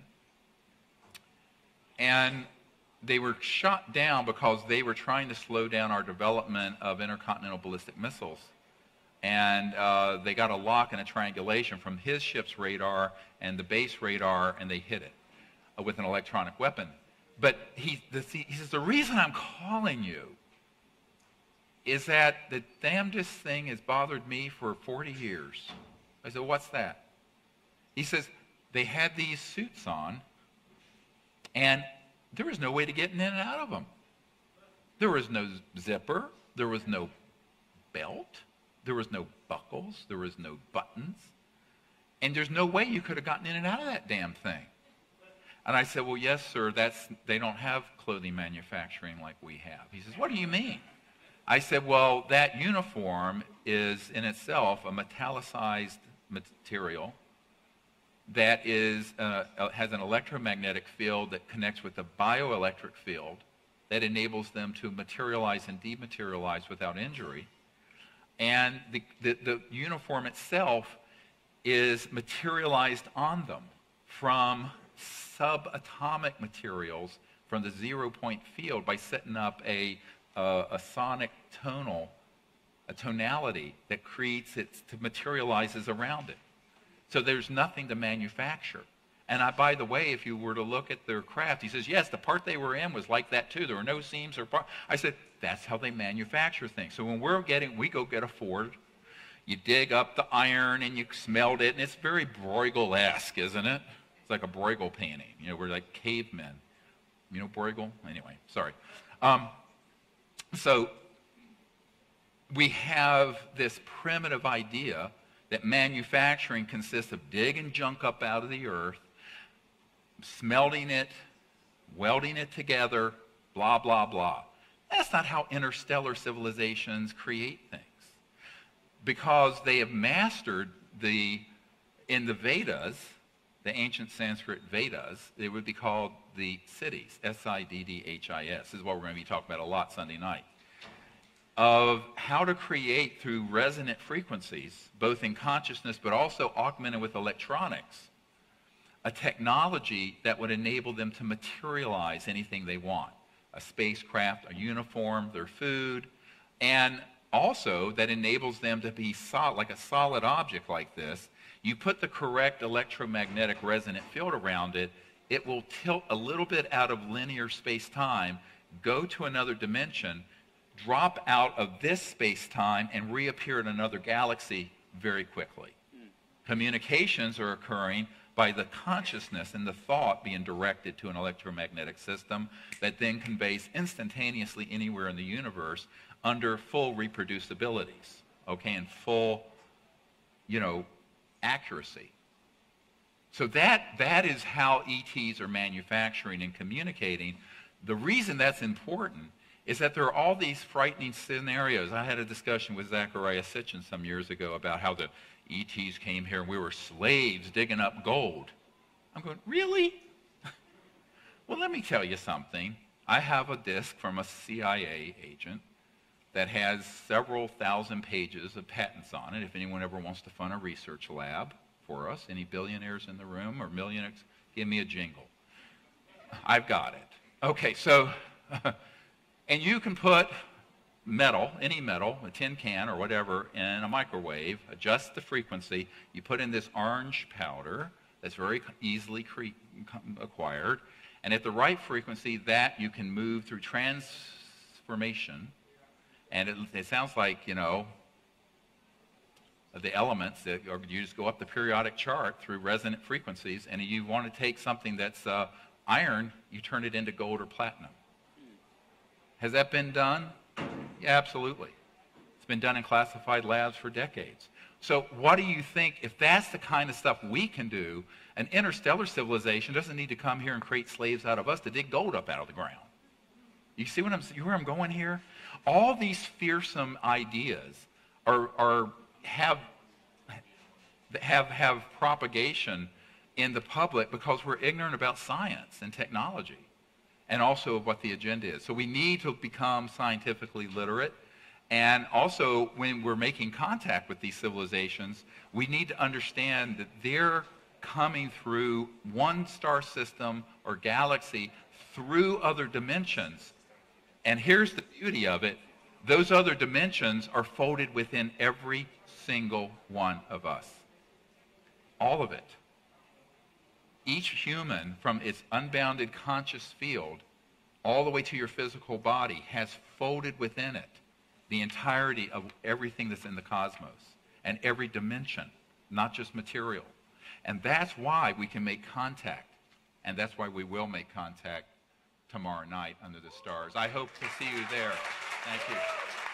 [SPEAKER 3] And they were shot down because they were trying to slow down our development of intercontinental ballistic missiles. And they got a lock and a triangulation from his ship's radar and the base radar, and they hit it with an electronic weapon. But he says, the reason I'm calling you is that the damnedest thing has bothered me for 40 years. I said, what's that? He says, they had these suits on, and there was no way to get in and out of them. There was no zipper. There was no belt. There was no buckles. There was no buttons. And there's no way you could have gotten in and out of that damn thing. And I said, well, yes, sir, they don't have clothing manufacturing like we have. He says, what do you mean? I said, well, that uniform is in itself a metallicized material that has an electromagnetic field that connects with a bioelectric field that enables them to materialize and dematerialize without injury. And the uniform itself is materialized on them from subatomic materials from the 0-point field by setting up a sonic tonality that materializes around it. So there's nothing to manufacture. And by the way, if you were to look at their craft, he says, yes, the part they were in was like that too. There were no seams or parts. I said, that's how they manufacture things. So when we go get a Ford, you dig up the iron and you smelt it, and it's very Bruegel-esque, isn't it? It's like a Bruegel painting. You know, we're like cavemen. You know Bruegel? Anyway, sorry. So we have this primitive idea that manufacturing consists of digging junk up out of the earth, smelting it, welding it together, blah, blah, blah. That's not how interstellar civilizations create things. Because they have mastered in the Vedas, the ancient Sanskrit Vedas, they would be called the Siddhis, S-I-D-D-H-I-S. This is what we're going to be talking about a lot Sunday night. Of how to create through resonant frequencies, both in consciousness but also augmented with electronics, a technology that would enable them to materialize anything they want. A spacecraft, a uniform, their food, and also that enables them to be like a solid object like this. You put the correct electromagnetic resonant field around it, it will tilt a little bit out of linear space-time, go to another dimension, drop out of this space-time, and reappear in another galaxy very quickly. Communications are occurring by the consciousness and the thought being directed to an electromagnetic system that then conveys instantaneously anywhere in the universe under full reproducibilities, okay, and full, accuracy. So that is how ETs are manufacturing and communicating. The reason that's important is that there are all these frightening scenarios. I had a discussion with Zachariah Sitchin some years ago about how the ETs came here and we were slaves digging up gold. I'm going, really? Well, let me tell you something. I have a disc from a CIA agent that has several thousand pages of patents on it. If anyone ever wants to fund a research lab for us, any billionaires in the room or millionaires, give me a jingle. I've got it. Okay, so, and you can put metal, any metal, a tin can or whatever, in a microwave, adjust the frequency. You put in this orange powder that's very easily acquired, and at the right frequency, that you can move through transformation. And it sounds like, the elements, or you just go up the periodic chart through resonant frequencies, and you want to take something that's iron, you turn it into gold or platinum. Has that been done? Yeah, absolutely. It's been done in classified labs for decades. So what do you think, if that's the kind of stuff we can do, an interstellar civilization doesn't need to come here and create slaves out of us to dig gold up out of the ground. You see where I'm going here? All these fearsome ideas have propagation in the public because we're ignorant about science and technology and also of what the agenda is. So we need to become scientifically literate And also, when we're making contact with these civilizations, we need to understand that they're coming through one star system or galaxy through other dimensions. And here's the beauty of it. Those other dimensions are folded within every single one of us. All of it. Each human, from its unbounded conscious field all the way to your physical body, has folded within it the entirety of everything that's in the cosmos and every dimension, not just material. And that's why we can make contact. And that's why we will make contact tomorrow night under the stars. I hope to see you there. Thank you.